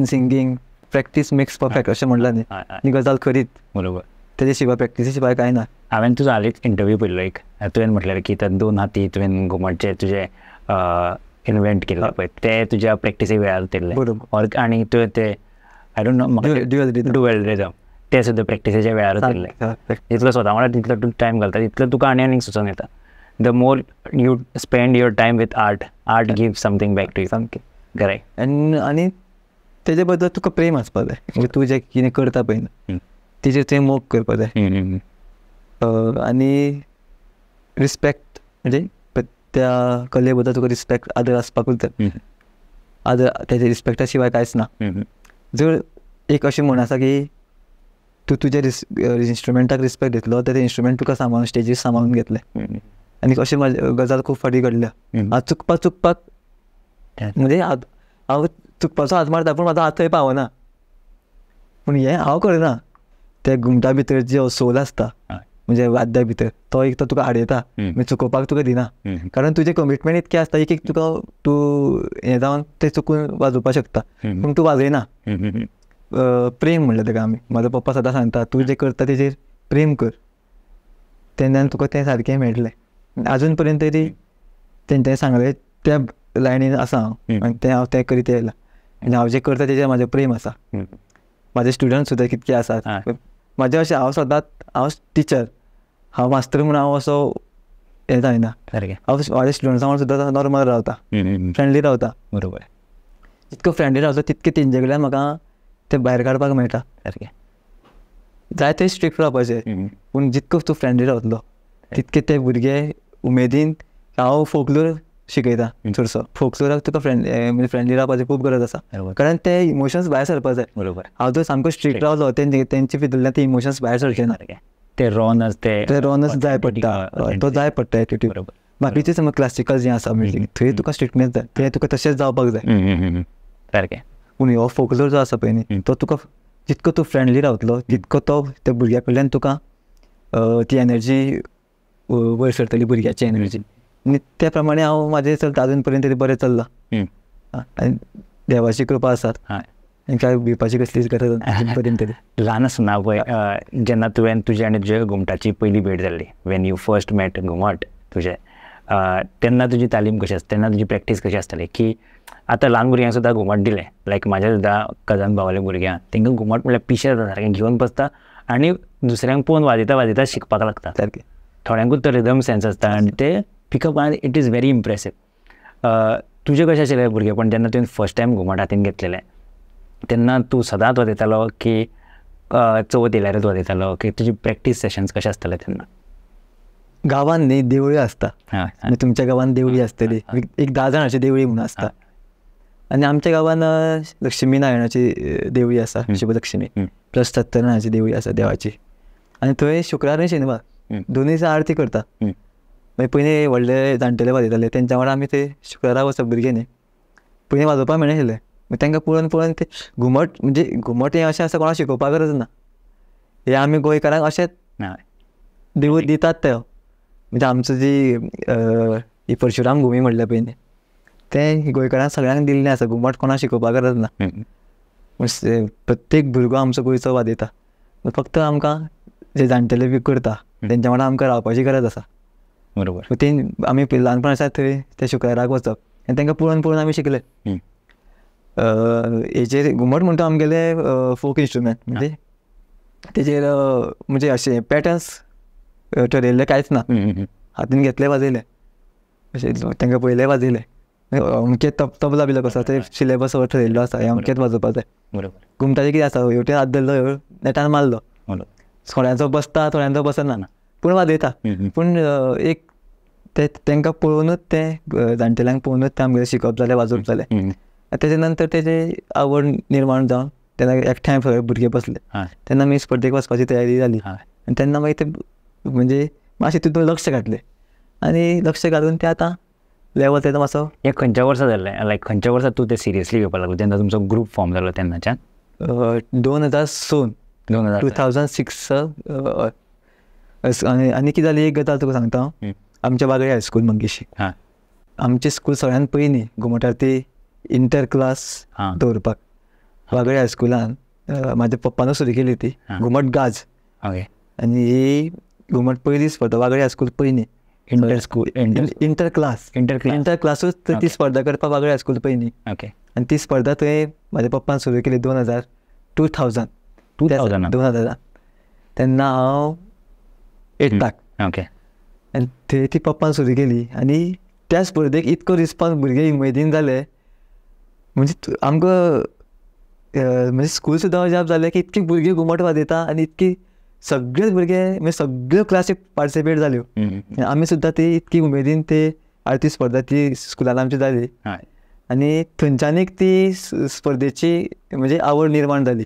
singing practice makes perfect अशें म्हणलां न्ही. ही गजाल खरीच.
बरोबर.
तेजे शिवाय प्रॅक्टिसी शिवाय कांय ना.
हांवें तुजो हालींच इंटरव्यू पळयलो एक, तुवें म्हटलें की ते 2 हाती तुवें घुमटचे तुजे इन्व्हेंट केले पळय ते तुज्या प्रॅक्टिसे वेळार केल्ले.
बरोबर.
आनी तुवें ते I don't know dual rhythm ते सुद्दां प्रॅक्टिसेच्या वेळार केल्ले. जितलो स्वता वांगडा तितलो तूं टायम घालता तितलो तुका आनी सुचोवन येता. The more you spend your time with art give something back to you.
सामकें
करेक्ट.
आनी तेजे बद्दल तुका प्रेम आसपा जाय. म्हणजे तूं जें कितें करता पळय न्हू तेजेर तुवें मोग करपा जाय. आनी रिस्पेक्ट म्हणजे त्या कले बद्दल तुका रिस्पेक्ट आदर आसपाकूच जाय. आदर तेजे रिस्पेक्टा शिवाय कांयच ना. जर एक अशें म्हण आसा की तूं तुज्या इन्स्ट्रुमेंटाक रिस्पेक्ट दितलो तर ते इन्स्ट्रुमेंट तुका सांबाळून स्टेजीर सांबाळून घेतले. आनी अशें गजाल खूब फाटी घडल्या. हांव चुकपाक म्हणजे हांव चुकपाचो हात मारता पूण म्हाजो हात थंय पावना. पूण हें हांव करना. त्या घुमटा भितर जो सोल आसता म्हणजे वाद्या भितर तो एक तो तुका आडयता. म्हणजे चुकोवपाक तुका दिना. कारण तुजें कमिटमेंट इतकें आसता एक तुका तूं हें जावन तें चुकून वाजोवपाक शकता पूण तूं वाजयना. प्रेम म्हणलें ताका आमी. म्हाजो पप्पा सदां सांगता तूं जें करता तेजेर प्रेम कर तेन्ना तुका तें सारकें मेळटलें. आजून पर्यंत तरी तेंच्यानी सांगलें त्या लायनीन आसा हांव आनी हांव तें करीत येयलां. आनी हांव जें करता तेजेर म्हाजें प्रेम आसा. म्हाजे स्टुडंट सुद्दां कितके आसात. म्हाजें अशें हांव टिचर हांव मास्तर म्हूण हांव असो हें जायना. हांव म्हाज्या स्टुडंट्सां वांगडा सुद्दां नॉर्मल रावता. फ्रेंडली रावता.
बरोबर.
जितको फ्रेंडली रावता तितकें तेंचे कडल्यान म्हाका तें भायर काडपाक मेळटा.
सारकें.
जाय थंय स्ट्रिक्ट रावपाचें पूण जितको तूं फ्रेंडली रावतलो तितके ते भुरगे उमेदीन. हांव फोकलोर शिकयता चडसो. फोकलोराक तुका म्हणजे फ्रेंडली रावपाची खूब गरज आसा. कारण ते इमोशन्स भायर सरपा जाय.
बरोबर.
हांव जर सामको स्ट्रिक्ट रावलो तेंचे भितरल्यान ते इमोशन्स भायर सरचे ना.
ते रॉनस
जाय पडटा. तो जाय पडटा एटिट्यूड. बाकीचें समज क्लासिकल जें आसा म्युजीक थंय तुका स्ट्रिक्टनेस जाय. तें तुका तशेंच जावपाक जाय.
सारकें.
पूण हो फोकलोर जो आसा पळय न्ही तो तुका जितको तूं फ्रेंडली रावतलो तितको तो त्या भुरग्या कडल्यान तुका ती एनर्जी वयर सरतली भुरग्याची एनर्जी. आनी त्या प्रमाणे हांव म्हाजें चलता आजून पर्यंत तरी बरें चल्लां. आनी देवाची कृपा आसात. आनी कांय भिवपाची कसलीच गरज ना आजून पर्यंत तरी.
ल्हान आसतना पळय जेन्ना तुवें तुजे आनी तुजे घुमटाची पयली भेट जाल्ली वेन यू फर्स्ट मेट घुमट तुजें तेन्ना तुजी तालीम कशी आसता तेन्ना तुजी प्रॅक्टीस कशी आसताली की आतां ल्हान भुरग्यांक सुद्दां घुमट दिलें लायक म्हाज्या सुद्दां कजन भावाल्या भुरग्यांक तेंकां घुमट म्हणल्यार पिशें सारकें घेवन बसता आनी दुसऱ्यांक पळोवन वाजयता शिकपाक लागता. सारकें. थोड्यांकूच तो रिदम सेन्स आसता आनी ते पिकअप आनी इट इज व्हेरी इम्प्रेसिव. तुजें कशें आशिल्लें भुरगेपण जेन्ना तुवें फर्स्ट टायम घुमट हातीन घेतलेलें तेन्ना तूं सदांच वाजयतालो की चवथ येयल्यारूच वाजयतालो की तुजी प्रॅक्टीस सेशन्स कशें आसताले तेन्ना?
गांवांत न्ही देवळी आसता. तुमच्या गांवांत देवळी आसतली एक 10 जाणांची देवळी म्हणून आसता. आनी आमच्या गांवांत लक्ष्मी नारायणाची देवळी आसा शिवलक्ष्मी प्लस सत्यनारायणाची देवळी आसा देवाची. आनी थंय शुक्रार आनी शेनवार दोनूय दिसा आरती करता. मागीर पयलीं व्हडले जाणटेले वाजयताले तेंच्या वांगडा आमी ते शुक्राराक वचप भुरगे न्ही पयलीं वाजोवपाक मेळनाशिल्लें. मागीर तांकां पळोवन ते घुमट हें अशें आसा कोणाक शिकोवपाक गरज ना. हें आमी गोंयकारांक अशेंच देवूळ दितात ते. म्हणजे आमचो जी परशुराम भुमी म्हणल्या पळय न्ही तें गोंयकारांक सगळ्यांक दिल्लें आसा. घुमट कोणाक शिकोवपाक गरज ना. प्रत्येक भुरगो आमचो गोंयचो वाजयता. फक्त आमकां जे जाणटेले बी करता तेंच्या वांगडा आमकां रावपाची गरज आसा.
बरोबर.
ते आमी ल्हानपण आसा थंय त्या शुक्राराक वचप आनी तांकां पळोवन आमी शिकले. हेचेर घुमट म्हणटा आमगेले फोक इंस्ट्रुमेंट म्हणजे तेजेर म्हणजे अशें पॅटर्न्स ठरयल्ले कांयच ना. हातीन घेतले वाजयले अशें तांकां पयले वाजयले. अमकें तबला बिला कसो ते सिलेबस सगळो ठरयल्लो आसा हें अमकेंच वाजोवपाक जाय. बरोबर. घुमटाचें कितें आसा हेवटेन हात धरलो नेटान मारलो थोड्यांचो बसता थोड्यांचो बसना पूण वाजयता. पूण एक तांकां पळोवनूच ते जाणटेल्यांक पळोवनूच ते आमगेलें शिकप जालें वाजोवप जालें. तेजे नंतर तेजी आवड निर्माण जावन तेन्ना एकठांय सगळे भुरगे बसले तेन्ना आमी स्पर्धेक वचपाची तयारी जाली. आनी तेन्ना मागीर ते म्हणजे मातशें तितून लक्ष घातलें आनी लक्ष घालून ते आतां लेवल तेन्ना मातसो.
हें खंयच्या वर्सा जाल्लें लायक खंयच्या वर्सा तूं तें सिरियसली घेवपाक लागलो जेन्ना तुमचो ग्रूप फॉर्म जालो तेन्नाच्यान?
2006 2006 आनी कितें जालें एक गजाल तुका सांगता हांव. आमच्या वागळे हायस्कूल मंगेशी आमचे स्कूल सगळ्यान पयलीं घुमट आरती इंटर क्लास दवरपाक वागळे हायस्कुलान म्हाज्या पप्पानूच सुरू केली ती घुमट गाज. आनी ही घुमट पयली स्पर्धा वागळे हायस्कूल पयलीं इंटर क्लासूच ती स्पर्धा करपाक वागळे हायस्कूल पयलीं. आनी ती स्पर्धा थंय म्हाज्या पप्पान सुरू केली 2000 तेन्ना हांव 8थाक. आनी थंय ती पप्पान सुरू केली आनी त्या स्पर्धेक इतको रिस्पॉन्स भुरगे उमेदीन जाले म्हणजे आमकां म्हणजे स्कूल सुद्दां अजाप जालें की इतके भुरगे घुमट वाजयता आनी इतकी सगळेच भुरगे म्हणजे सगळ्यो क्लासीक पार्टिसिपेट जाल्यो. आमी सुद्दां ती इतकी उमेदीन ते आरती स्पर्धा ती स्कुलान आमची जाली आनी थंयच्यानूच ती स्पर्धेची म्हणजे आवड निर्माण जाली.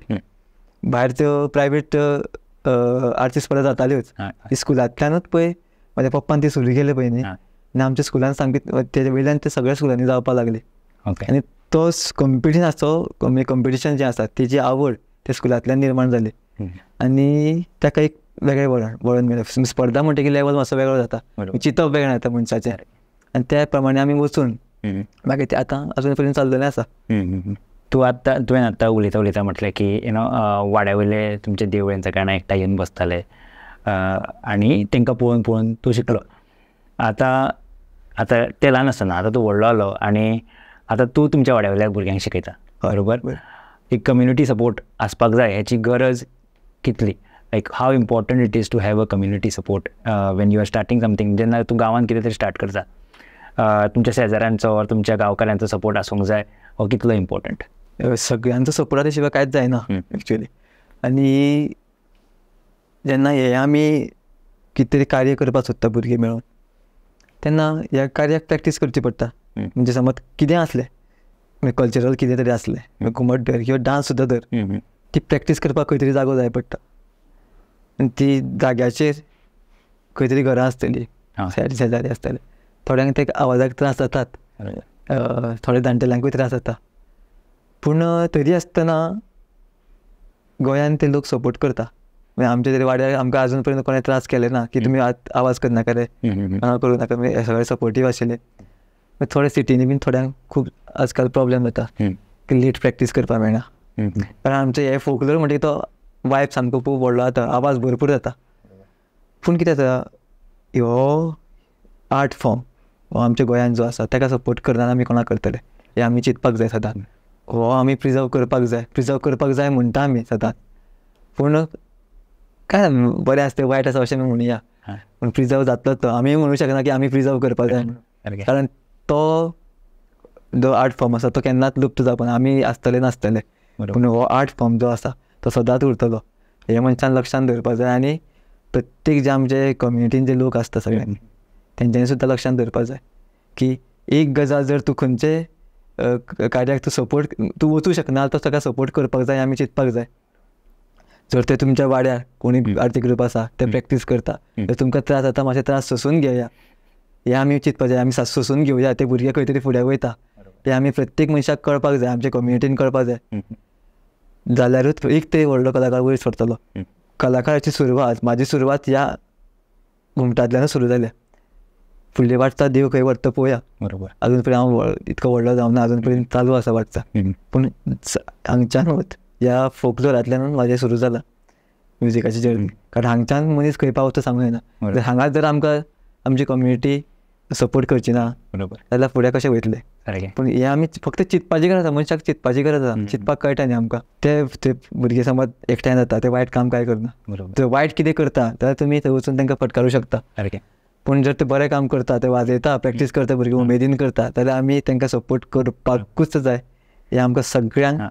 भायर त्यो प्रायवेट आरती स्पर्धा जाताल्योच ती स्कुलांतल्यानूच पळय म्हाज्या पप्पान ती सुरू केली पळय न्ही आनी आमच्या स्कुलान सामकी तेजे वयल्यान ते सगळ्या स्कुलांनी जावपाक लागली. आनी तो कंपिटिशन आसता कंपिटिशन जें आसा तेजी आवड त्या स्कुलांतल्यान निर्माण जाली आनी ताका एक वेगळें वळण मेळ्ळें. स्पर्धा म्हणटकीर लेवल मातसो वेगळो जाता चिंतप वेगळें जाता मनशाचें आनी त्या प्रमाणे आमी वचून मागीर तें आतां अजून पर्यंत चाललेलें आसा.
तुवें आतां उलयता म्हटलें की वाड्या वयले तुमचे देवळ्यांचा गाणा एकठांय येवन बसताले आनी तांकां पळोवन तूं शिकलो. आतां ते ल्हान आसतना आतां तूं व्हडलो जालो आनी आतां तूं तुमच्या वाड्या वयल्या भुरग्यांक शिकयता बरोबर. एक कम्युनिटी सपोर्ट आसपाक जाय हेची गरज कितली like how important it is to have a community support when you are starting something. जेन्ना तूं गांवांत कितें तरी स्टार्ट करता तुमच्या शेजाऱ्यांचो तुमच्या गांवकाऱ्यांचो सपोर्ट आसूंक जाय हो कितलो इम्पॉर्टंट.
सगळ्यांचो सपोर्ट त्या शिवाय कांयच जायना एक्चुअली. आनी जेन्ना हे आमी कितें तरी कार्य करपाक सोदता भुरगे मेळून तेन्ना ह्या कार्याक प्रॅक्टीस करची पडटा. म्हणजे समज कितें आसलें कल्चरल कितें तरी आसलें घुमट धर किंवा डान्स सुद्दां धर ती प्रॅक्टीस करपाक खंय तरी जागो जाय पडटा. आनी ती जाग्याचेर खंय तरी घरां आसतलीं शेजारी आसतले. थोड्यांक ते आवाजाक त्रास जातात थोड्या जाणटेल्यांकूय त्रास जाता पूण तरी आसतना गोंयान ते लोक सपोर्ट करता. आमच्या तरी वाड्यार आमकां आजून पर्यंत कोणें त्रास केले ना की तुमी आवाज करनाका रे करूं नाका हे सगळे सपोर्टीव आशिल्ले. थोड्या सिटीनी बीन थोड्यांक खूब आजकाल प्रॉब्लेम जाता की लेट प्रॅक्टीस करपाक मेळना. कारण आमचे हे फोकलोर म्हणटा तो वायब सामको खूब व्हडलो जाता आवाज भरपूर जाता. पूण कितें जाता ह्यो आर्ट फॉर्म हो आमच्या गोंयान जो आसा ताका सपोर्ट करतना आमी कोणाक करतले हे आमी चिंतपाक जाय सदांच. हो आमी प्रिजर्व करपाक जाय म्हणटा आमी सदांच. पूण काय बरें आसता वायट आसा अशें म्हणुया पूण प्रिजर्व जातलो तो आमी म्हणूं शकना की आमी प्रिजर्व करपाक जाय. कारण तो जो आर्ट फॉर्म आसा तो केन्नाच लुप्त जावपाना आमी आसतले नासतले पूण हो आर्ट फॉर्म जो आसा तो सदांच उरतलो हे मनशान लक्षान दवरपाक जाय. आनी प्रत्येक जे आमचे कम्युनिटीन जे लोक आसता सगळ्यांनी तेंच्यांनी सुद्दां लक्षान दवरपाक जाय की एक गजाल जर तूं खंयचे कार्याक तूं सपोर्ट तूं वचूं शकना तो ताका सपोर्ट करपाक जाय आमी चिंतपाक जाय. जर ते तुमच्या वाड्यार कोणी आरती ग्रूप आसा ते प्रॅक्टीस करता तर तुमकां त्रास जाता मातशे त्रास सोंसून घेवया हे आमी चिंतपाक जाय. आमी सोंसून घेवया ते भुरगे खंय तरी फुडें वयता हे आमी प्रत्येक मनशाक कळपाक जाय आमच्या कम्युनिटीन कळपाक जाय जाल्यारूच एक तरी व्हडलो कलाकार वयर सरतलो. कलाकाराची सुरवात म्हाजी सुरवात ह्या घुमटांतल्यानूच सुरू जाल्या. फुडली वाटचाल देव खंय व्हरता पळोवया बरोबर. अजून पर्यंत हांव इतको व्हडलो जावना अजून पर्यंत चालू आसा वाटचाल पूण हांगच्यान ह्या फोकलोरांतल्यान म्हाजें सुरू जालां म्युजिकाची जर्नी. कारण हांगच्यान मनीस खंय पावता सांगूं येना. हांगा जर आमकां आमची कम्युनिटी सपोर्ट करची ना बरोबर जाल्यार फुडें कशें वयतले. पूण हे आमी फक्त चिंतपाची गरज आसा मनशाक चिंतपाची गरज आसा. चिंतपाक कळटा न्ही आमकां ते भुरगे समज एकठांय जाता ते वायट काम काय करना ते वायट कितें करता जाल्यार तुमी थंय वचून तांकां फटकारूं शकता. पूण जर ते बरें काम करता ते वाजयता प्रॅक्टीस करता भुरगे उमेदीन करता जाल्यार आमी तांकां सपोर्ट करपाकूच जाय हे आमकां सगळ्यांक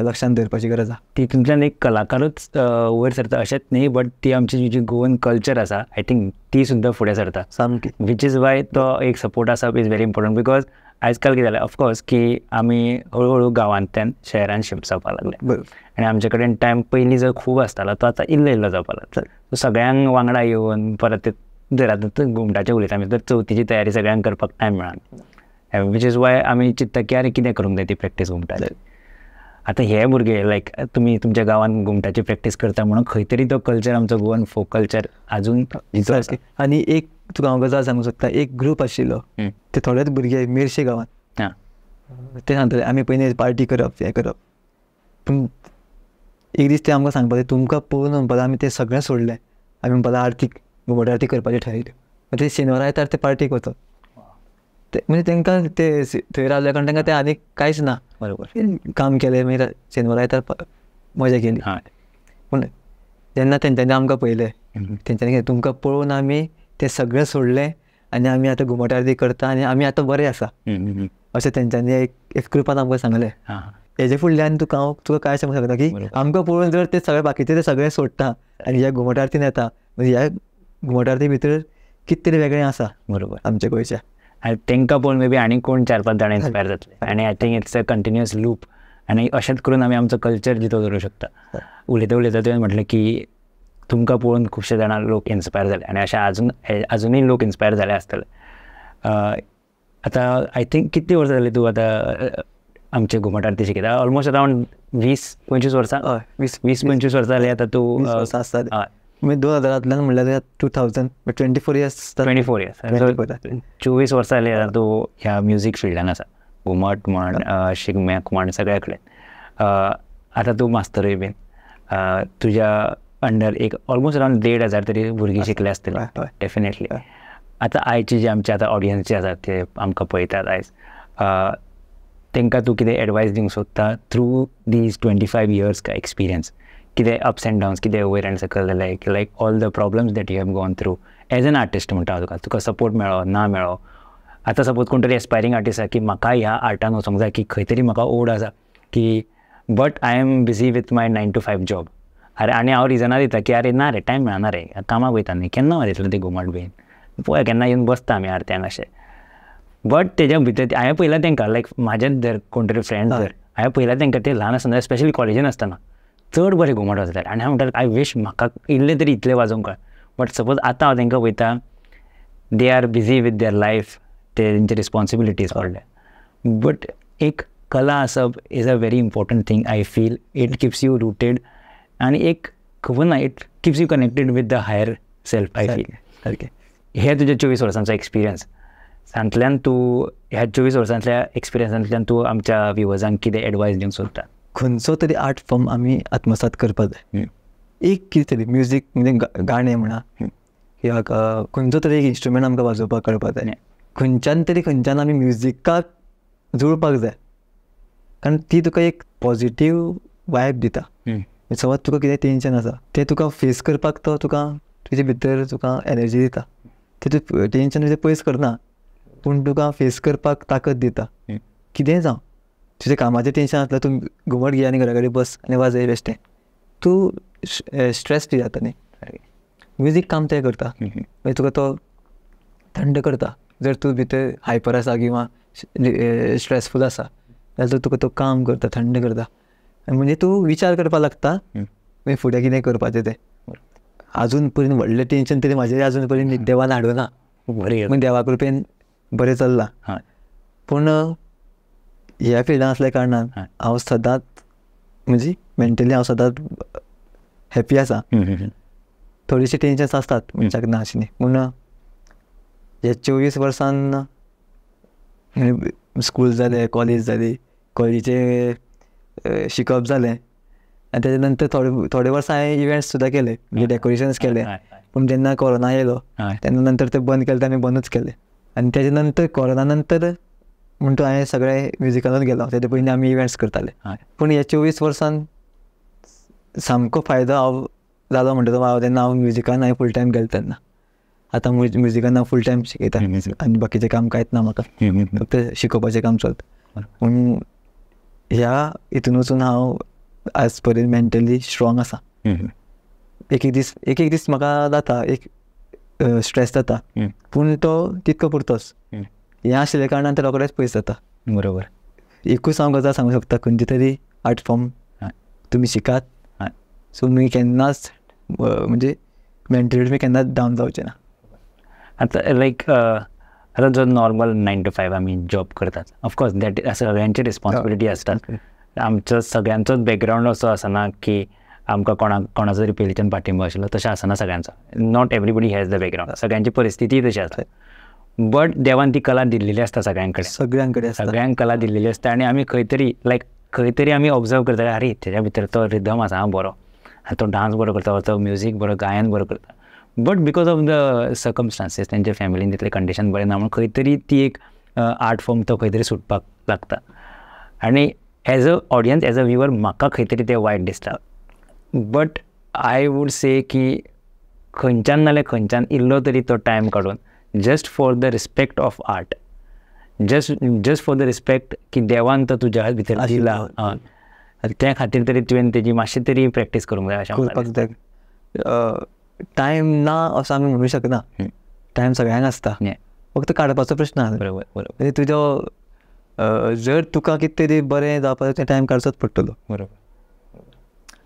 लक्षान दवरपाची गरज आसा.
ती तुमच्यान एक कलाकारूच वयर सरता अशेंच न्ही बट ती आमची जी गोवन कल्चर आसा आय थिंक ती सुद्दां फुडें सरता
सामकी.
वीच इज वाय तो एक सपोर्ट आसा इज व्हेरी इम्पॉर्टंट. बिकॉज आयज काल कितें जालें ऑफकोर्स की आमी हळू हळू शहरान शिफ्ट जावपाक लागले आनी आमचे कडेन टायम पयलीं जो खूब आसतालो तो आतां इल्लो जावपाक लागला. सो सगळ्यांक वांगडा येवन परत जर आतां घुमटाचें उलयता आमी तर चवथीची तयारी सगळ्यांक करपाक टायम मेळना वीच इज वाय आमी चिंतता की अरे कितें करूंक जाय ती प्रॅक्टीस घुमटाची. आतां हे भुरगे लायक तुमी तुमच्या गांवांत घुमटाची प्रॅक्टीस करता म्हणून खंय तरी तो कल्चर आमचो गोवन फोक कल्चर आजून
सारकें. आनी एक तुका हांव गजाल सांगूंक सोदता, एक ग्रूप आशिल्लो ते थोडेच भुरगे मेर्शे गांवांत, ते सांगताले आमी पयलीं पार्टी करप हें करप. पूण एक दीस ते आमकां सांगपाक तुमकां पळोवन म्हणपाक आमी तें सगळें सोडलें, आमी म्हणपाक आरती घुमट आरती करपाचें थारायलें. ते शेनवारा आयतार ते पार्टीक वचप. ते म्हणजे तांकां ते थंय रावल्या कारणान तांकां तें आनीक कांयच ना.
बरोबर.
काम केलें मागीर शेनवारा आयतार मजा केली. पूण जेन्ना तेंच्यांनी आमकां पळयलें, तेंच्यांनी तुमकां पळोवन आमी तें सगळें सोडलें आनी आमी आतां घुमट आरती करता आनी आमी आतां बरें आसा अशें तेंच्यांनी एक ग्रुपान आमकां सांगलें. हेजे फुडल्यान तुका काय सांगूंक शकता की आमकां पळोवन जर ते सगळे बाकीचे ते सगळे सोडटा आनी ह्या घुमट आरतीन येता, म्हणजे ह्या घुमट आरती भितर कितें तरी वेगळें आसा. बरोबर. आमच्या गोंयच्या
आनी तांकां पळोवन मे बी आनी कोण 4-5 जाणां इन्स्पायर जातले. आनी I think it's a continuous loop. आनी अशेंच करून आमी आमचो कल्चर जितो दवरूंक शकता. उलयता उलयता तुवें म्हटलें की तुमकां पळोवन खुबशे जाणां लोक इन्स्पायर जाले आनी अशें आजुनूय लोक इन्स्पायर जाले आसतले. आतां आय थिंक कितली वर्सां जाली तूं आतां आमचे घुमट आरती शिकयता? ऑलमोस्ट अरावंड 20-25 वर्सां. 20-25 वर्सां जाली आतां तूं
आसता. 2000 म्हणल्यार 24 इयर्स.
24 वर्सां जाली आतां तूं ह्या म्युजीक फिल्डान आसा, घुमट म्हण शिगम्याक म्हण सगळे कडेन. आतां तूं मास्तरूय बीन, तुज्या अंडर एक ऑलमोस्ट अरावंड 1,500 तरी भुरगीं शिकले आसतले डेफिनेटली. आतां आयची जी आमची आतां ऑडियन्स जे आसा ते आमकां पळयतात आयज, तांकां तूं कितें एडवायस दिवंक सोदता थ्रू दीज 25 इयर्स का एक्सपिरियन्स? कितें अप्स एंड डावन्स, कितें वयर एंड सकयल जालें, like all the problems that you have gone through as an artist म्हणटा हांव तुका सपोर्ट मेळ्ळो ना मेळ्ळो. आतां सपोज कोण तरी एस्पायरींग आर्टिस्ट आसा की म्हाका ह्या आर्टान वचूंक जाय, की खंय तरी म्हाका ओड आसा की but I am busy with my 9 to 5 job. आनी हांव रिजनां दिता की आरे ना रे टायम मेळना रे, कामाक वयता न्ही, केन्ना वयतलें तें घुमट बीन, पळय केन्ना येवन बसता आमी आरत्यांक अशें. बट तेज्या भितर हांवें पळयलां तांकां, लायक म्हाजेच जर कोण तरी फ्रेंड जर हांवें पळयलां तांकां ते ल्हान आसतना स्पेशली कॉलेजीन आसतना चड बरें घुमट वाजयताले. आनी हांव म्हणटालो आय विश म्हाका इल्लें तरी इतलें वाजोवंक कळ. बट सपोज आतां हांव तांकां पळयता, they are busy with their life, तेंचे रिस्पॉन्सिबिलिटीज वाडल्या. बट एक कला आसप is a very important thing. I feel it keeps you rooted आनी एक खबर ना, it keeps you connected with the higher self. I feel सारकें. हे तुज्या 24 वर्सांचो एक्सपिरियन्स सांतल्यान तूं ह्या 24 वर्सांतल्या एक्सपिरियन्सांतल्यान तूं आमच्या व्ह्युअर्सांक कितें एडवायस दिवंक सोदता?
खंयचो तरी आर्ट फॉर्म आमी आत्मसात करपाक जाय. एक कितें तरी म्युजीक म्हणजे गाणें म्हणा किंवां खंयचो तरी एक इंस्ट्रुमेंट आमकां वाजोवपाक कळपाक जाय. खंयच्यान आमी म्युजिकाक जुळपाक जाय, कारण ती तुका एक पॉजिटीव वायब दिता. समज तुका कितें टेन्शन आसा तें तुका फेस करपाक तो तुका तुजे भितर तुका एनर्जी दिता. ते तूं टेन्शन तुजें पयस करना पूण तुका फेस करपाक ताकद दिता. कितेंय जावं, तुजें कामाचें टेन्शन आसल्यार तूं घुमट घे आनी घरा कडेन बस आनी वाजय बेश्टें, तूं स्ट्रेस फ्री जाता न्ही. म्युजीक काम तें करता, मागीर तुका तो थंड करता. जर तूं भितर हायपर आसा किंवा स्ट्रेसफूल आसा जाल्यार तुका तो काम करता, थंड करता. म्हणजे तूं विचार करपाक लागता मागीर फुडें कितें करपाचें तें. आजून पर्यंत व्हडलें टेन्शन तरी म्हाजें आजून पर्यंत देवान हाडूना. बरें देवा कृपेन बरें चल्लां. पूण ह्या फिल्डान असल्या कारणान हांव सदांच म्हणजे मेंटली हांव सदांच हॅप्पी आसा. थोडीशी टेन्शन्स आसतात मनशाक ना अशें न्ही, पूण हे 24 वर्सान स्कूल जालें, कॉलेज जाली, कॉलेजीचें शिकप जालें आनी तेजे नंतर थोडे वर्सां हांवें इव्हेंट्स सुद्दां केले, म्हणजे डेकोरेशन्स केले. पूण जेन्ना कोरोना येयलो तेन्ना नंतर ते बंद केले, आमी बंदूच केले. आनी तेजे नंतर कोरोना नंतर म्हणटू हांवें सगळे म्युजिकानूच गेलो. तेजे पयलीं आमी इव्हेंट्स करताले. पूण ह्या 24 वर्सान सामको फायदो हांव जालो म्हणटा तो हांव तेन्ना म्युजिकान हांवें फूल टायम गेलो तेन्ना. आतां म्युजिकान हांव फूल टायम शिकयता आनी बाकीचें काम कांयच ना म्हाका, फक्त शिकोवपाचें काम चलता. पूण ह्या हितून वचून हांव आज पर्यंत मेंटली स्ट्रॉंग आसा. एक एक दीस म्हाका जाता, एक स्ट्रेस जाता, पूण तो तितको पुरतोच. हें आशिल्ल्या कारणान तो रोखडेंच पयस जाता. बरोबर. एकूच हांव गजाल सांगूंक शकता, खंयची तरी आर्ट फॉर्म तुमी शिकात, सो तुमी केन्नाच म्हणजे मेंटली तुमी केन्नाच डावन जावचें ना.
आतां लायक आतां जो नॉर्मल 9 to 5 आमी जॉब करतात, ऑफकोर्स दॅट सगळ्यांची रिस्पॉन्सिबिलिटी आसतात. आमचो सगळ्यांचोच बॅकग्रावंड असो आसना की आमकां कोणाचो तरी पयलींच्यान पाठिंबो आशिल्लो, तशें आसना सगळ्यांचो. Not everybody has the background, सगळ्यांची परिस्थिती तशी आसता. बट देवान ती कला दिल्लेली आसता सगळ्यांक कला दिल्लेली आसता. आनी आमी खंय तरी आमी ऑब्जर्व करता, अरे तेज्या भितर तो रिदम आसा बरो, तो डान्स बरो करता, तो म्युजीक बरो, गायन बरो करता. बट बिकॉज ऑफ द सर्कमस्टान्सीस, तेंच्या फॅमिलीन तितले कंडिशन बरें ना, म्हणून खंय तरी ती एक आर्ट फॉर्म तो खंय तरी सुटपाक लागता. आनी as a audience, as a viewer, म्हाका खंय तरी तें वायट दिसता. बट आय वूड से की खंयच्यान नाल्यार खंयच्यान इल्लो तरी तो टायम काडून just for the respect of art, just for the respect की देवान तो तुज्या भितर दिला, त्या खातीर तरी तुवें तेजी मातशी तरी प्रॅक्टीस करूंक जाय अशें.
टायम ना असं आमी म्हणू शकना. टायम सगळ्यांक आसता, फक्त काडपाचो प्रश्न आसा.
बरोबर बरोबर.
म्हणजे तुजो जर तुका कितें तरी बरें जावपाक तें टायम काडचोच पडटलो.
बरोबर.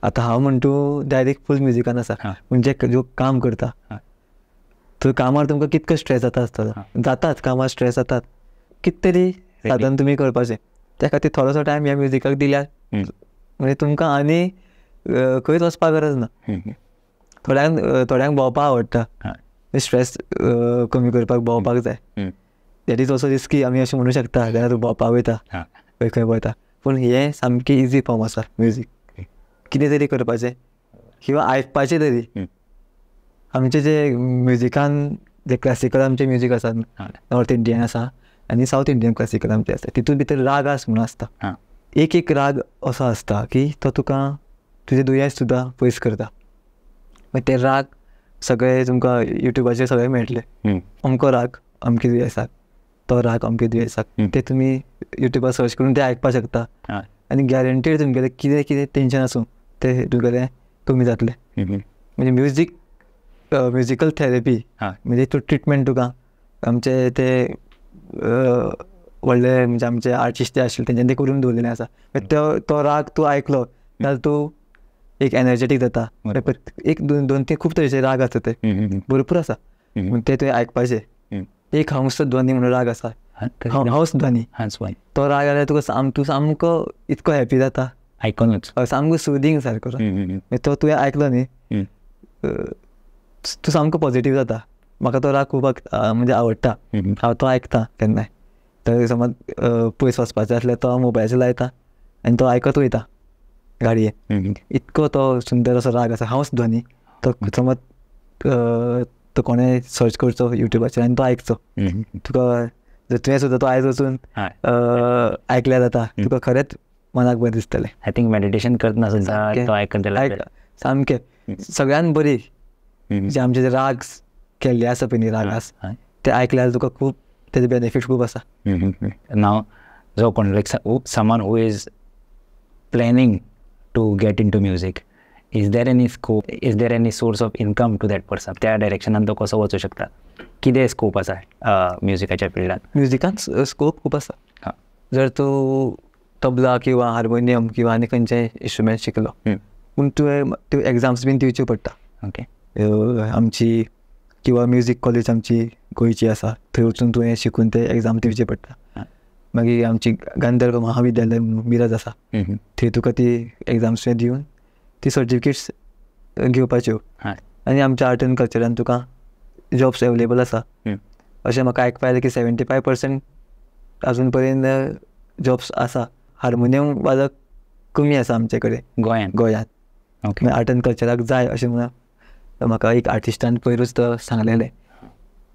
आतां हांव म्हणटू डायरेक्ट फूल म्युजिकान आसा, म्हणजे जो काम करता थंय कामार तुमकां कितको स्ट्रेस जाता आसतलो, जातात कामार स्ट्रेस जातात, कितें तरी साधन तुमी करपाचें. त्या खातीर थोडोसो टायम ह्या म्युजिकाक दिल्यार म्हणजे तुमकां आनी खंयच वचपाक गरज ना. थोड्यांक भोंवपाक आवडटा, स्ट्रेस कमी करपाक भोंवपाक जाय. दॅट इज ऑल्सो रिस्की आमी अशें म्हणू शकता, जाल्यार तूं भोंवपाक वयता, खंय वयता. पूण हें सामकें इजी फॉर्म आसा म्युजीक. कितें तरी करपाचें किंवा आयकपाचें तरी. आमचें जे म्युजिकान जे क्लासिकल आमचें म्युजीक आसा, नॉर्थ इंडियन आसा आनी सावथ इंडियन क्लासिकल आमचें आसता, तितून भितर राग आस म्हणून आसता. एक राग असो आसता की तो तुका तुजें दुयेंस सुद्दां पयस करता. मागीर ते राग सगळे तुमकां युट्यूबाचेर सगळे मेळटले. अमको राग अमके दुयेंसाक, तो राग अमके दुयेंसाक, ते तुमी युट्यूबार सर्च करून ते आयकपाक शकता. आनी गॅरंटीड तुमगेलें कितें कितें टेन्शन आसूं तें तुगेलें कमी जातलें. म्हणजे म्युजिकल थेरपी म्हणजे तो ट्रिटमेंट तुका आमचे ते व्हडले म्हणजे आमचे आर्टिस्ट जे आशिल्ले तेंच्यांनी करून दवरलेलें आसा. तो राग तूं आयकलो जाल्यार तूं एक एनर्जेटीक जाता. एक दोन तीन खूब तरेचे राग आसा, ते भरपूर आसा, ते तुवें आयकपाचें. एक हंस ध्वनी म्हणून राग आसा, हंस ध्वनी, तो राग जाल्यार तुका तूं सामको इतको हॅपी जाता
आयकूनच,
सामको सुदींग सारको. तो तुवें आयकलो न्ही, तूं सामको पॉझिटीव जाता. म्हाका तो राग खूब म्हणजे आवडटा, हांव तो आयकता केन्नाय. तर समज पयस वचपाचें आसल्यार तो मोबायलाचेर लायता आनी तो आयकत वयता गाडयेन. इतको तो सुंदर असो राग आसा, हंस ध्वनी. तो समज तो कोणें सर्च करचो युट्यूबाचेर आनी तो आयकचो. तुका जर तुवें सुद्दां तो आयज वचून आयकल्यार जाता, तुका खरेंच मनाक बरें दिसतलें.
आय थिंक मेडिटेशन करतना सुद्दां तो आयकत जाल्यार
सामकें. सगळ्यान बरी जे आमचे जे राग केल्ले आसा पळय न्ही, रागास, ते आयकल्यार तुका खूब तेजे बेनिफीट खूब आसा.
नाव जो कोण someone who is planning to get in to music, is there any scope, is there any source of income to that person? त्या डायरेक्शनान तो कसो वचूं शकता? कितें स्कोप आसा म्युजिकाच्या फिल्डान?
म्युजिकान स्कोप खूब आसा. जर तूं तबला किंवा हार्मोनियम किंवा आनी खंयचेय इंस्ट्रुमेंट शिकलो, पूण तुवें एग्जाम्स बीन दिवच्यो पडटा.
ओके.
आमची किंवा म्युजीक कॉलेज आमची गोंयची आसा, थंय वचून तुवें शिकून ते एग्जाम दिवचे पडटा. मागीर आमची गांधर्व महाविद्यालय मिरज आसा, थंय तुका ती एग्जाम्स दिवन ती सर्टिफिकेट्स घेवपाच्यो. आनी आमच्या आर्ट एंड कल्चरान तुका जॉब्स एवेलेबल आसा. अशें म्हाका आयकपा येलें की 75% अजून पर्यंत जॉब्स आसा. हार्मोनियम वाजक कमी आसा आमचे कडेन गोंयांत. आर्ट एंड कल्चराक जाय अशें म्हणून म्हाका एक आर्टिस्टान पयरूच तो सांगलेलें.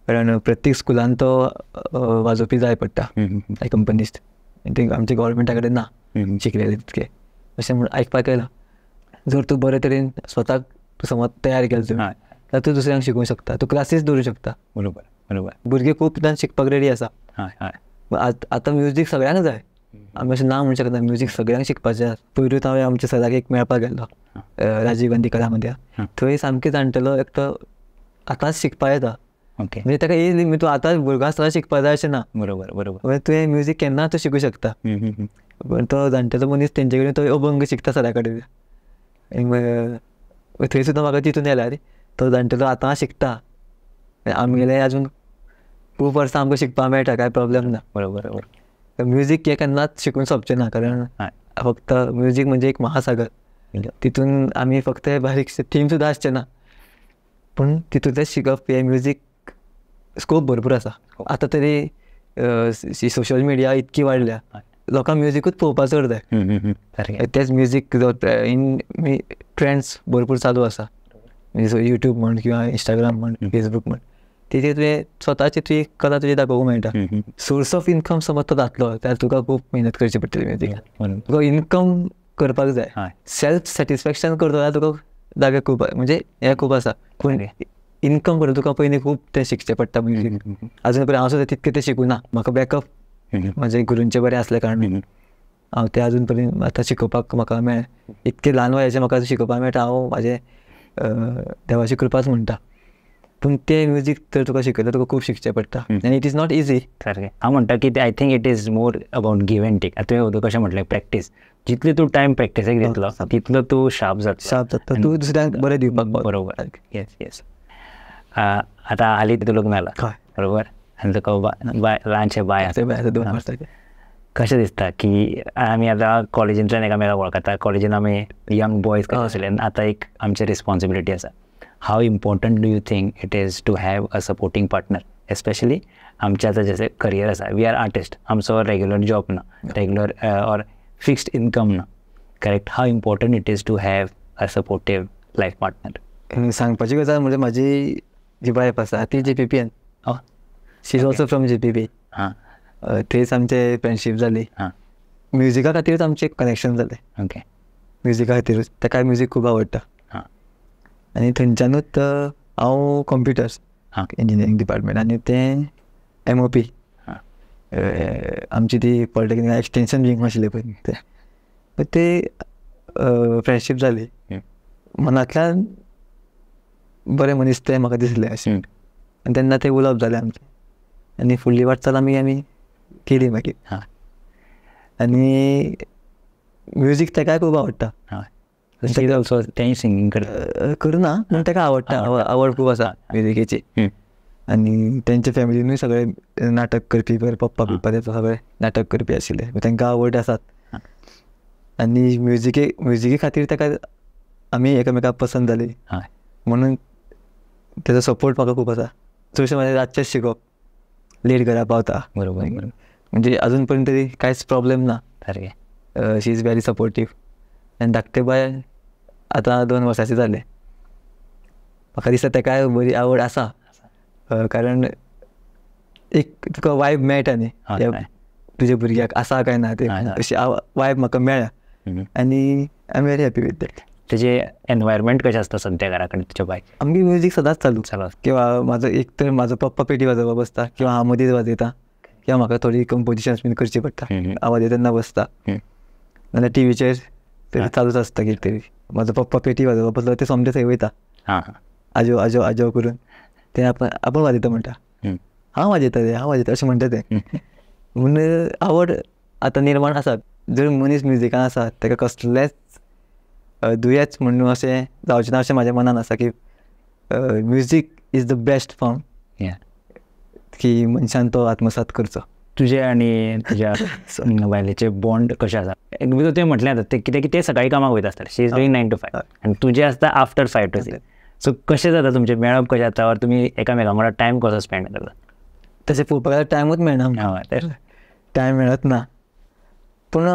कारण प्रत्येक स्कुलान तो वाजोवपी जाय पडटा, कंपनीस्ट. ते आमच्या गव्हर्मेंटा कडेन ना शिकलेले तितके, अशें म्हणून आयकपाक येयलां. जर तूं बरे तरेन स्वताक तूं समज तयार केलो जाल्यार तूं दुसऱ्यांक शिकूंक शकता, तूं क्लासीस दवरूंक शकता.
बरोबर बरोबर.
भुरगे खूब जाण शिकपाक रेडी आसा. आतां म्युजीक सगळ्यांक जाय, आमी अशें ना म्हणूंक शकना. म्युजीक सगळ्यांक शिकपाचें. पयरूच हांवें आमच्या सराक एक मेळपाक गेल्लो राजीव गांधी कला मंदिरांत. थंय सामकें जाणटेलो एकटो आतांच शिकपाक येता.
ओके.
म्हणजे ताका एज लिमीट, तूं आतांच भुरगो आसतना शिकपाक जाय अशें ना.
बरोबर बरोबर.
तुवें म्युजीक केन्ना तूं शिकूं शकता. पण तो जाणटेलो मनीस तेंचे कडेन तो अभंग शिकता सरा कडेन. थंय सुद्दां म्हाका चिंतून येयल्यार तो जाणटेलो आतां शिकता. आमगेले आजून खूब वर्सां आमकां शिकपाक मेळटा, कांय प्रॉब्लेम ना.
बरोबर बरोबर.
म्युजीक हे केन्नाच शिकून सोंपचें ना, कारण फक्त म्युझिक म्हणजे एक महासागर. तितून आम्ही फक्त बारीकशे थीम सुद्दां आसचे ना, पूण तितूंतलें शिकप हे म्युझिक स्कोप भरपूर आसा. आतां तरी सोशल मिडिया इतकी वाडल्या, लोकांक म्युझिकूच पळोवपाक चड जाय. तेच म्युझिक इन ट्रेंड्स भरपूर चालू आसा, म्हणजे यूट्यूब म्हण किंवा इंस्टाग्राम म्हण, फेसबूक म्हण, तेजेर तुवें स्वताची तुजी कला तुजी दाखोवंक मेळटा. सोर्स ऑफ इनकम समज तो जातलो जाल्यार तुका खूब मेहनत करची पडटली म्युझिकान. तुका इनकम करपाक जाय, सेल्फ सॅटिस्फॅक्शन करता जाल्यार तुका जागे खूब, म्हणजे हे खूब आसा. पूण इनकम करता तुका पयलीं खूब तें शिकचें पडटा म्युझीक. अजून पर्यंत हांव सुद्दां तितकें तें शिकूना. म्हाका बॅकअप म्हाजे गुरूंचे बरें आसले कारणान हांव तें अजून पर्यंत आतां शिकोवपाक म्हाका मेळ्ळें. इतके ल्हान वयाचें म्हाका शिकोवपाक मेळटा, हांव म्हाजे देवाची कृपाच म्हणटा. पूण तें म्युझीक तर तुका शिकयता तुका खूब शिकचें पडटा, आनी इट इज नॉट इजी.
सारकें. हांव म्हणटा की I think it is more about give and take. तुवें उदक कशें म्हटलें, प्रॅक्टीस. जितले तूं टायम प्रॅक्टिसेक दितलो तितलो तूं शार्प
जाता, तूं दुसऱ्यांक बरें दिवपाक.
बरोबर. Yes yes. आतां हालीं तुजें लग्न जालां बरोबर, आनी तुका ल्हानशें बाय आसा.
2 वर्साचें.
कशें दिसता की आमी आतां कॉलेजींतल्यान एकामेकाक वळखता, कॉलेजीन आमी यंग बॉयज कशें आसले, आतां एक आमची रिस्पॉन्सिबिलिटी आसा. How important do you think it is to have a supporting partner, especially आमचें आतां जशें करियर आसा, वी आर आर्टिस्ट, आमचो रेग्युलर जॉब ना, रेग्युलर ऑर फिक्स्ड इनकम ना, correct. How important it is to have a supportive life partner.
सांगपाची गजाल म्हणजे म्हाजी जी वायफ आसा ती JPPN, she is also from JPP. थंयच आमचे फ्रेंडशीप जाली. म्युझिका खातीरच आमचें कनेक्शन जालें.
ओके.
म्युझिका खातीरूच, ताका म्युझीक खूब आवडटा. आनी थंयच्यानूच हांव कंप्युटर्स इंजिनियरींग डिपार्टमेंट, आनी तें MOP आमची ती पॉलिटेक्निक एक्सटेंशन विंग आशिल्लें पळय ते फ्रेंडशीप जाली. मनांतल्यान बरें मनीस तें म्हाका दिसलें अशें. आनी तेन्ना तें उलोवप जालें आमचें, आनी फुडली वाटचाल आमी केली मागीर. आनी म्युझीक ताकाय खूब आवडटा.
ऑल्सो तेंय सिंगींग
करुना, पूण ताका आवडटा, आवड खूब आसा म्युझिकेची. आनी तेंचे फॅमिलीनूय सगळे नाटक करपी, पप्पा बिप्पा ते सगळे नाटक करपी आशिल्ले, तांकां आवड आसात. आनी म्युझिके खातीर ताका आमी एकामेकाक पसंद जाली, म्हणून तेजो सपोर्ट म्हाका खूब आसा. चडशें म्हाजें रातचेंच शिकप, लेट घरा पावता.
बरोबर.
म्हणजे अजून पर्यंत तरी कांयच प्रॉब्लेम ना.
सारकें.
शी इज व्हेरी सपोर्टीव. आनी धाकटे बाय आतां 2 वर्साचें जालें. म्हाका दिसता ताकाय बरी आवड आसा, कारण एक तुका वायब मेळटा न्ही तुज्या भुरग्याक आसा काय ना ते, अशी वायब म्हाका मेळ्ळा. आनी I am very happy with that.
तेजे एनवायरमेंट कशें आसता सद्या घरा कडेन तुज्या बाय?
आमगे म्युझीक सदांच चालू किंवा म्हाजो एक तर म्हाजो पप्पा पेटी वाजोवपाक बसता, किंवा हांव मदींच वाजयता, किंवा म्हाका थोडी कंपोजिशन्स बीन करची पडटा, हांव वाजयता तेन्ना बसता. नाल्यार टीव्हीचेर तरी चालूच आसता कितें तरी. म्हाजो पप्पा पेटी वाजोवपाक बसलो ते सोमते थंय वयता, आजो आजो आजो करून ते आपूण वाजयता म्हणटा, हांव वाजयता अशें म्हणटा तें. म्हूण आवड आतां निर्माण आसा. जर मनीस म्युझिकान आसा ताका कसलेंच दुयेंच म्हणून अशें जावचें ना अशें म्हाज्या मनान आसा, की music is the best form की मनशान तो आत्मसात करचो.
तुजे आनी तुज्या बायलेचे बॉन्ड कशें आसा? तुवें म्हटलें आतां ते कित्याक ते सकाळीं कामाक वयता आसता, शी इज डुईंग 9 to 5, आनी तुजें आसता आफ्टर 5 to 6. सो कशें जाता तुमचें मेळप कशें जाता, और तुमी एकामेका वांगडा टायम कसो स्पेंड करता?
तशें पळोवपाक गेल्यार टायमूच मेळना, टायम मेळत ना. पूण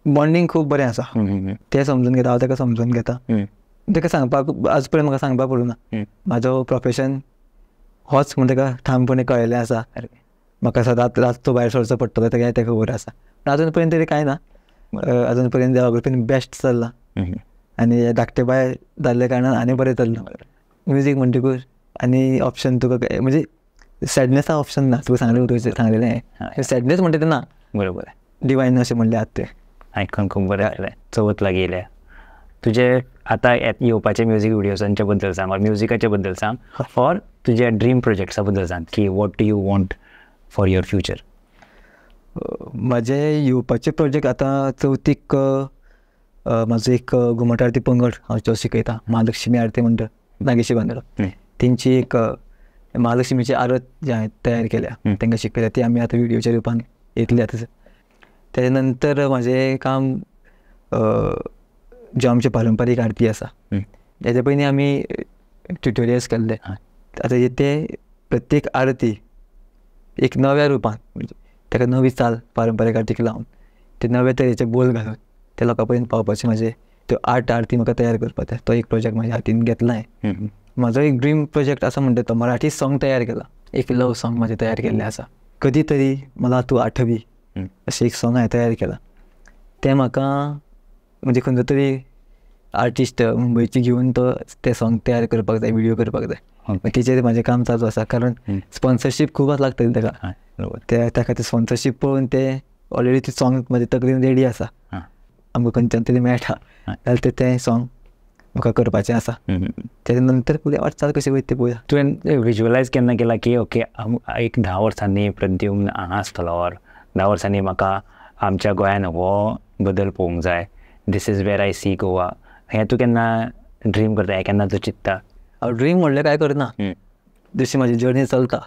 बॉन्डिंग खूब बरें आसा. तें समजून घेता, हांव ताका समजून घेता. ताका सांगपाक आज पर्यंत म्हाका सांगपाक पडूना. म्हाजो प्रोफेशन होच म्हण ताका ठामपणे कळयलें आसा. म्हाका सदांच रातचो भायर सरचो पडटलो तें ताका खबर आसा. पूण अजून पर्यंत तरी कांय ना. अजून पर्यंत देवा कृपेन बेस्ट चल्लां. आनी धाकटे बाय जाल्ले कारणान आनी बरें चल्लां. म्युझीक म्हणटकूच आनी ऑप्शन तुका म्हणजे सॅडनेसा ऑप्शन ना. तुका सांगलेलें सॅडनेस म्हणटा तें ना.
बरोबर.
डिवायन अशें म्हणलें आतां तें
आयकून खूब बरें जालें. चवथ लागीं येयल्या. तुजे आतां येवपाचे म्युझीक विडियोजांचे बद्दल सांग, और म्युझिकाचे बद्दल सांग, और तुज्या ड्रीम प्रोजेक्ट्सा बद्दल सांग की what do you want for your future?
म्हाजे येवपाचे प्रोजेक्ट आतां चवथीक म्हाजो एक घुमट आरती पंगड हांव जो शिकयता, महालक्ष्मी आरती मंडळ नागेशी बांदलो, तेंची एक महालक्ष्मीची आरत जी हांवें तयार केल्या तांकां शिकयल्या, ती आमी आतां विडियोच्या रुपान येतली आतां. त्याच्यानंतर माझे काम जे आमचे पारंपारीक आरती आसा त्याच्या पयलीं आमी ट्युटोरियल्स केल्ले. आतां ते प्रत्येक आरती एक नव्या रुपान म्हणजे ताका नवी चाल पारंपारीक आरतीक लावन ते नवे तरेचे बोल घालून ते लोकां पर्यंत पावपाचे म्हणजे त्यो 8 आरती म्हाका तयार करपाचे. तो एक प्रोजेक्ट म्हाज्या हातीन घेतला हांवें. म्हाजो एक ड्रीम प्रोजेक्ट आसा म्हणटा तो मराठी सॉंग तयार केला. एक लव सॉंग म्हाजें तयार केल्लें आसा. कधी तरी मला तू आठवी अशें एक सॉंग हांवें तयार केलां. तें म्हाका म्हणजे खंयचो तरी आर्टिस्ट मुंबयची घेवन तो तें सॉंग तयार करपाक जाय, व्हिडिओ करपाक जाय. तेचेर म्हाजें काम चालू आसा कारण स्पॉन्सरशीप खूब लागतली ताका. त्या खातीर स्पॉन्सरशीप पळोवन ते ऑलरेडी ती सॉंग म्हाजे तकलेन रेडी आसा. आमकां खंयच्यान तरी मेळटा जाल्यार तें सॉंग म्हाका करपाचें आसा. तेच्या नंतर फुडें वाटचाल कशी वयता तें पळोवया.
तुवें विज्युअलायज केन्ना केला की ओके एक 10 वर्सांनी प्रद्युम्न हांगा आसतलो ऑर 10 वर्सांनी म्हाका आमच्या गोंयान हो बदल पळोवंक जाय, this is where I see Goa, हें तूं केन्ना ड्रीम करता, हें केन्ना तूं चिंतता?
हांव ड्रीम व्हडलें कांय करना. जशी म्हाजी जर्नी चलता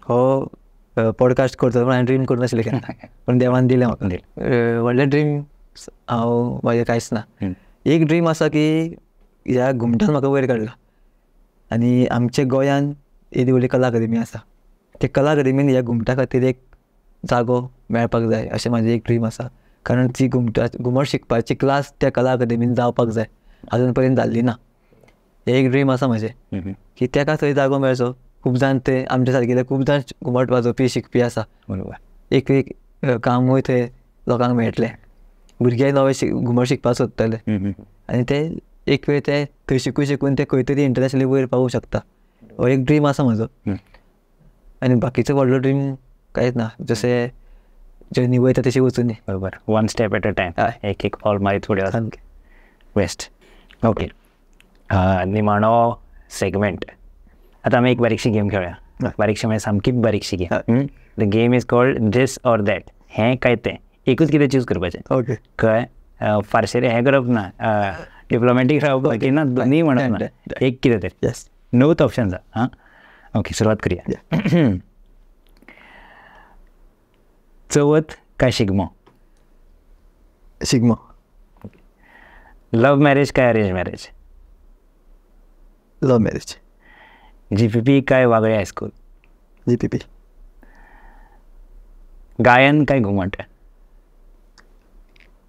हो पॉडकास्ट करता पूण हांवें ड्रीम करनाशिल्लें केन्ना पूण देवान दिलें म्हाका. व्हडलें ड्रीम हांव म्हाजें कांयच ना. एक ड्रीम आसा की ह्या घुमटान म्हाका वयर काडला आनी आमच्या गोंयान येदी व्हडली कला अकादेमी आसा. ते कला अकादेमीन ह्या घुमटा खातीर एक जागो मेळपाक जाय अशें म्हाजें एक ड्रीम आसा. कारण ती घुमट शिकपाची क्लास त्या कला अकादेमीन जावपाक जाय, अजून पर्यंत जाल्ली ना. हें एक ड्रीम आसा म्हाजें की ताका थंय जागो मेळचो. खूब जाण ते आमचे सारकेले खूब जाण घुमट वाजोवपी शिकपी आसा. एक कामूय थंय लोकांक मेळटलें. भुरगे नवे घुमट शिकपाक सोदतले आनी ते एक वेळ ते थंय शिकून ते खंय तरी इंटरनॅशनली वयर पावूंक शकता. हो एक ड्रीम आसा म्हाजो. आनी बाकीचो व्हडलो ड्रीम कांयच ना. जशें जर्नी वयता तशी वचून
बरोबर, one step at a time. एक ऑल मागीर फुडें बेस्ट. ओके, निमाणो सेगमेंट. आतां आमी एक बारीकशी गेम खेळुया. बारीकशी म्हणजे सामकी बारीकशी game. The game is called this or that. हें काय तें एकूच कितें चूज करपाचें. ओके, कळ्ळें? फारशें हें करप ना, डिप्लोमॅटीक रावप ना, दोनी म्हणप ना, एक कितें तरी. नोच ऑप्शन आसा. हां, ओके, सुरवात करुया. चवथ काय शिगमो?
शिगमो.
लव मॅरेज काय अरेंज मॅरेज?
लव मॅरेज.
GPP काय वागळे हायस्कूल?
GPP.
गायन काय घुमट?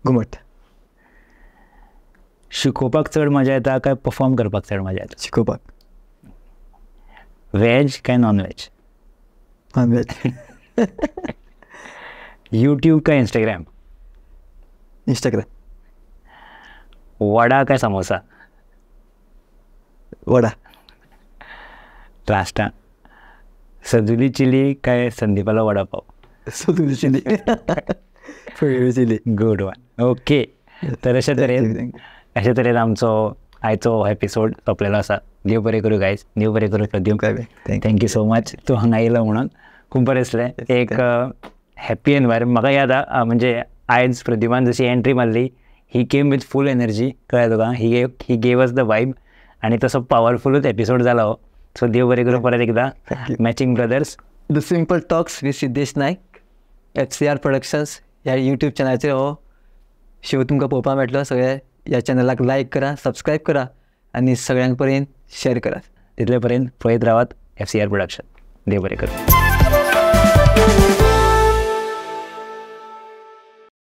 घुमट.
शिकोवपाक चड मजा येता काय परफॉर्म करपाक चड मजा येता?
शिकोवपाक.
वेज काय non veg?
Non veg.
YouTube काय इंस्टाग्राम?
इंस्टाग्राम.
वडा काय समोसा?
वडा.
लास्टा सदुली चिली काय संदीपाला vada pav?
सदुली chilli. Favourite chilli.
Good one. Okay, तर अशे तरेन आमचो आयचो एपिसोड सोंपलेलो आसा. देव बरें करूं गायज, देव बरें करूं प्रद्युम्न. थँक्यू सो मच तूं हांगा येयलो म्हणून. खूब बरें दिसलें. एक हॅप्पी एनवायरमेंट म्हाका याद आसा. म्हणजे आयज प्रद्युमान जशी एंट्री मारली, ही केम विथ फूल एनर्जी. कळ्ळें तुका? He gave us the vibe आनी तसो पावरफुलूच एपिसोड जाला हो. सो देव बरें करूं परत एकदा. Matching brothers.
The simple talks with Siddhesh Naik, FCR productions ह्या यूट्यूब चॅनलाचेर हो शो तुमकां पळोवपाक मेळटलो. सगळे ह्या चॅनलाक लायक करा, सबस्क्रायब करा आनी सगळ्यांक पर्यंत शेअर करा.
तितले पर्यंत पळयत रावात FCR प्रोडक्शन. देव बरें करूं.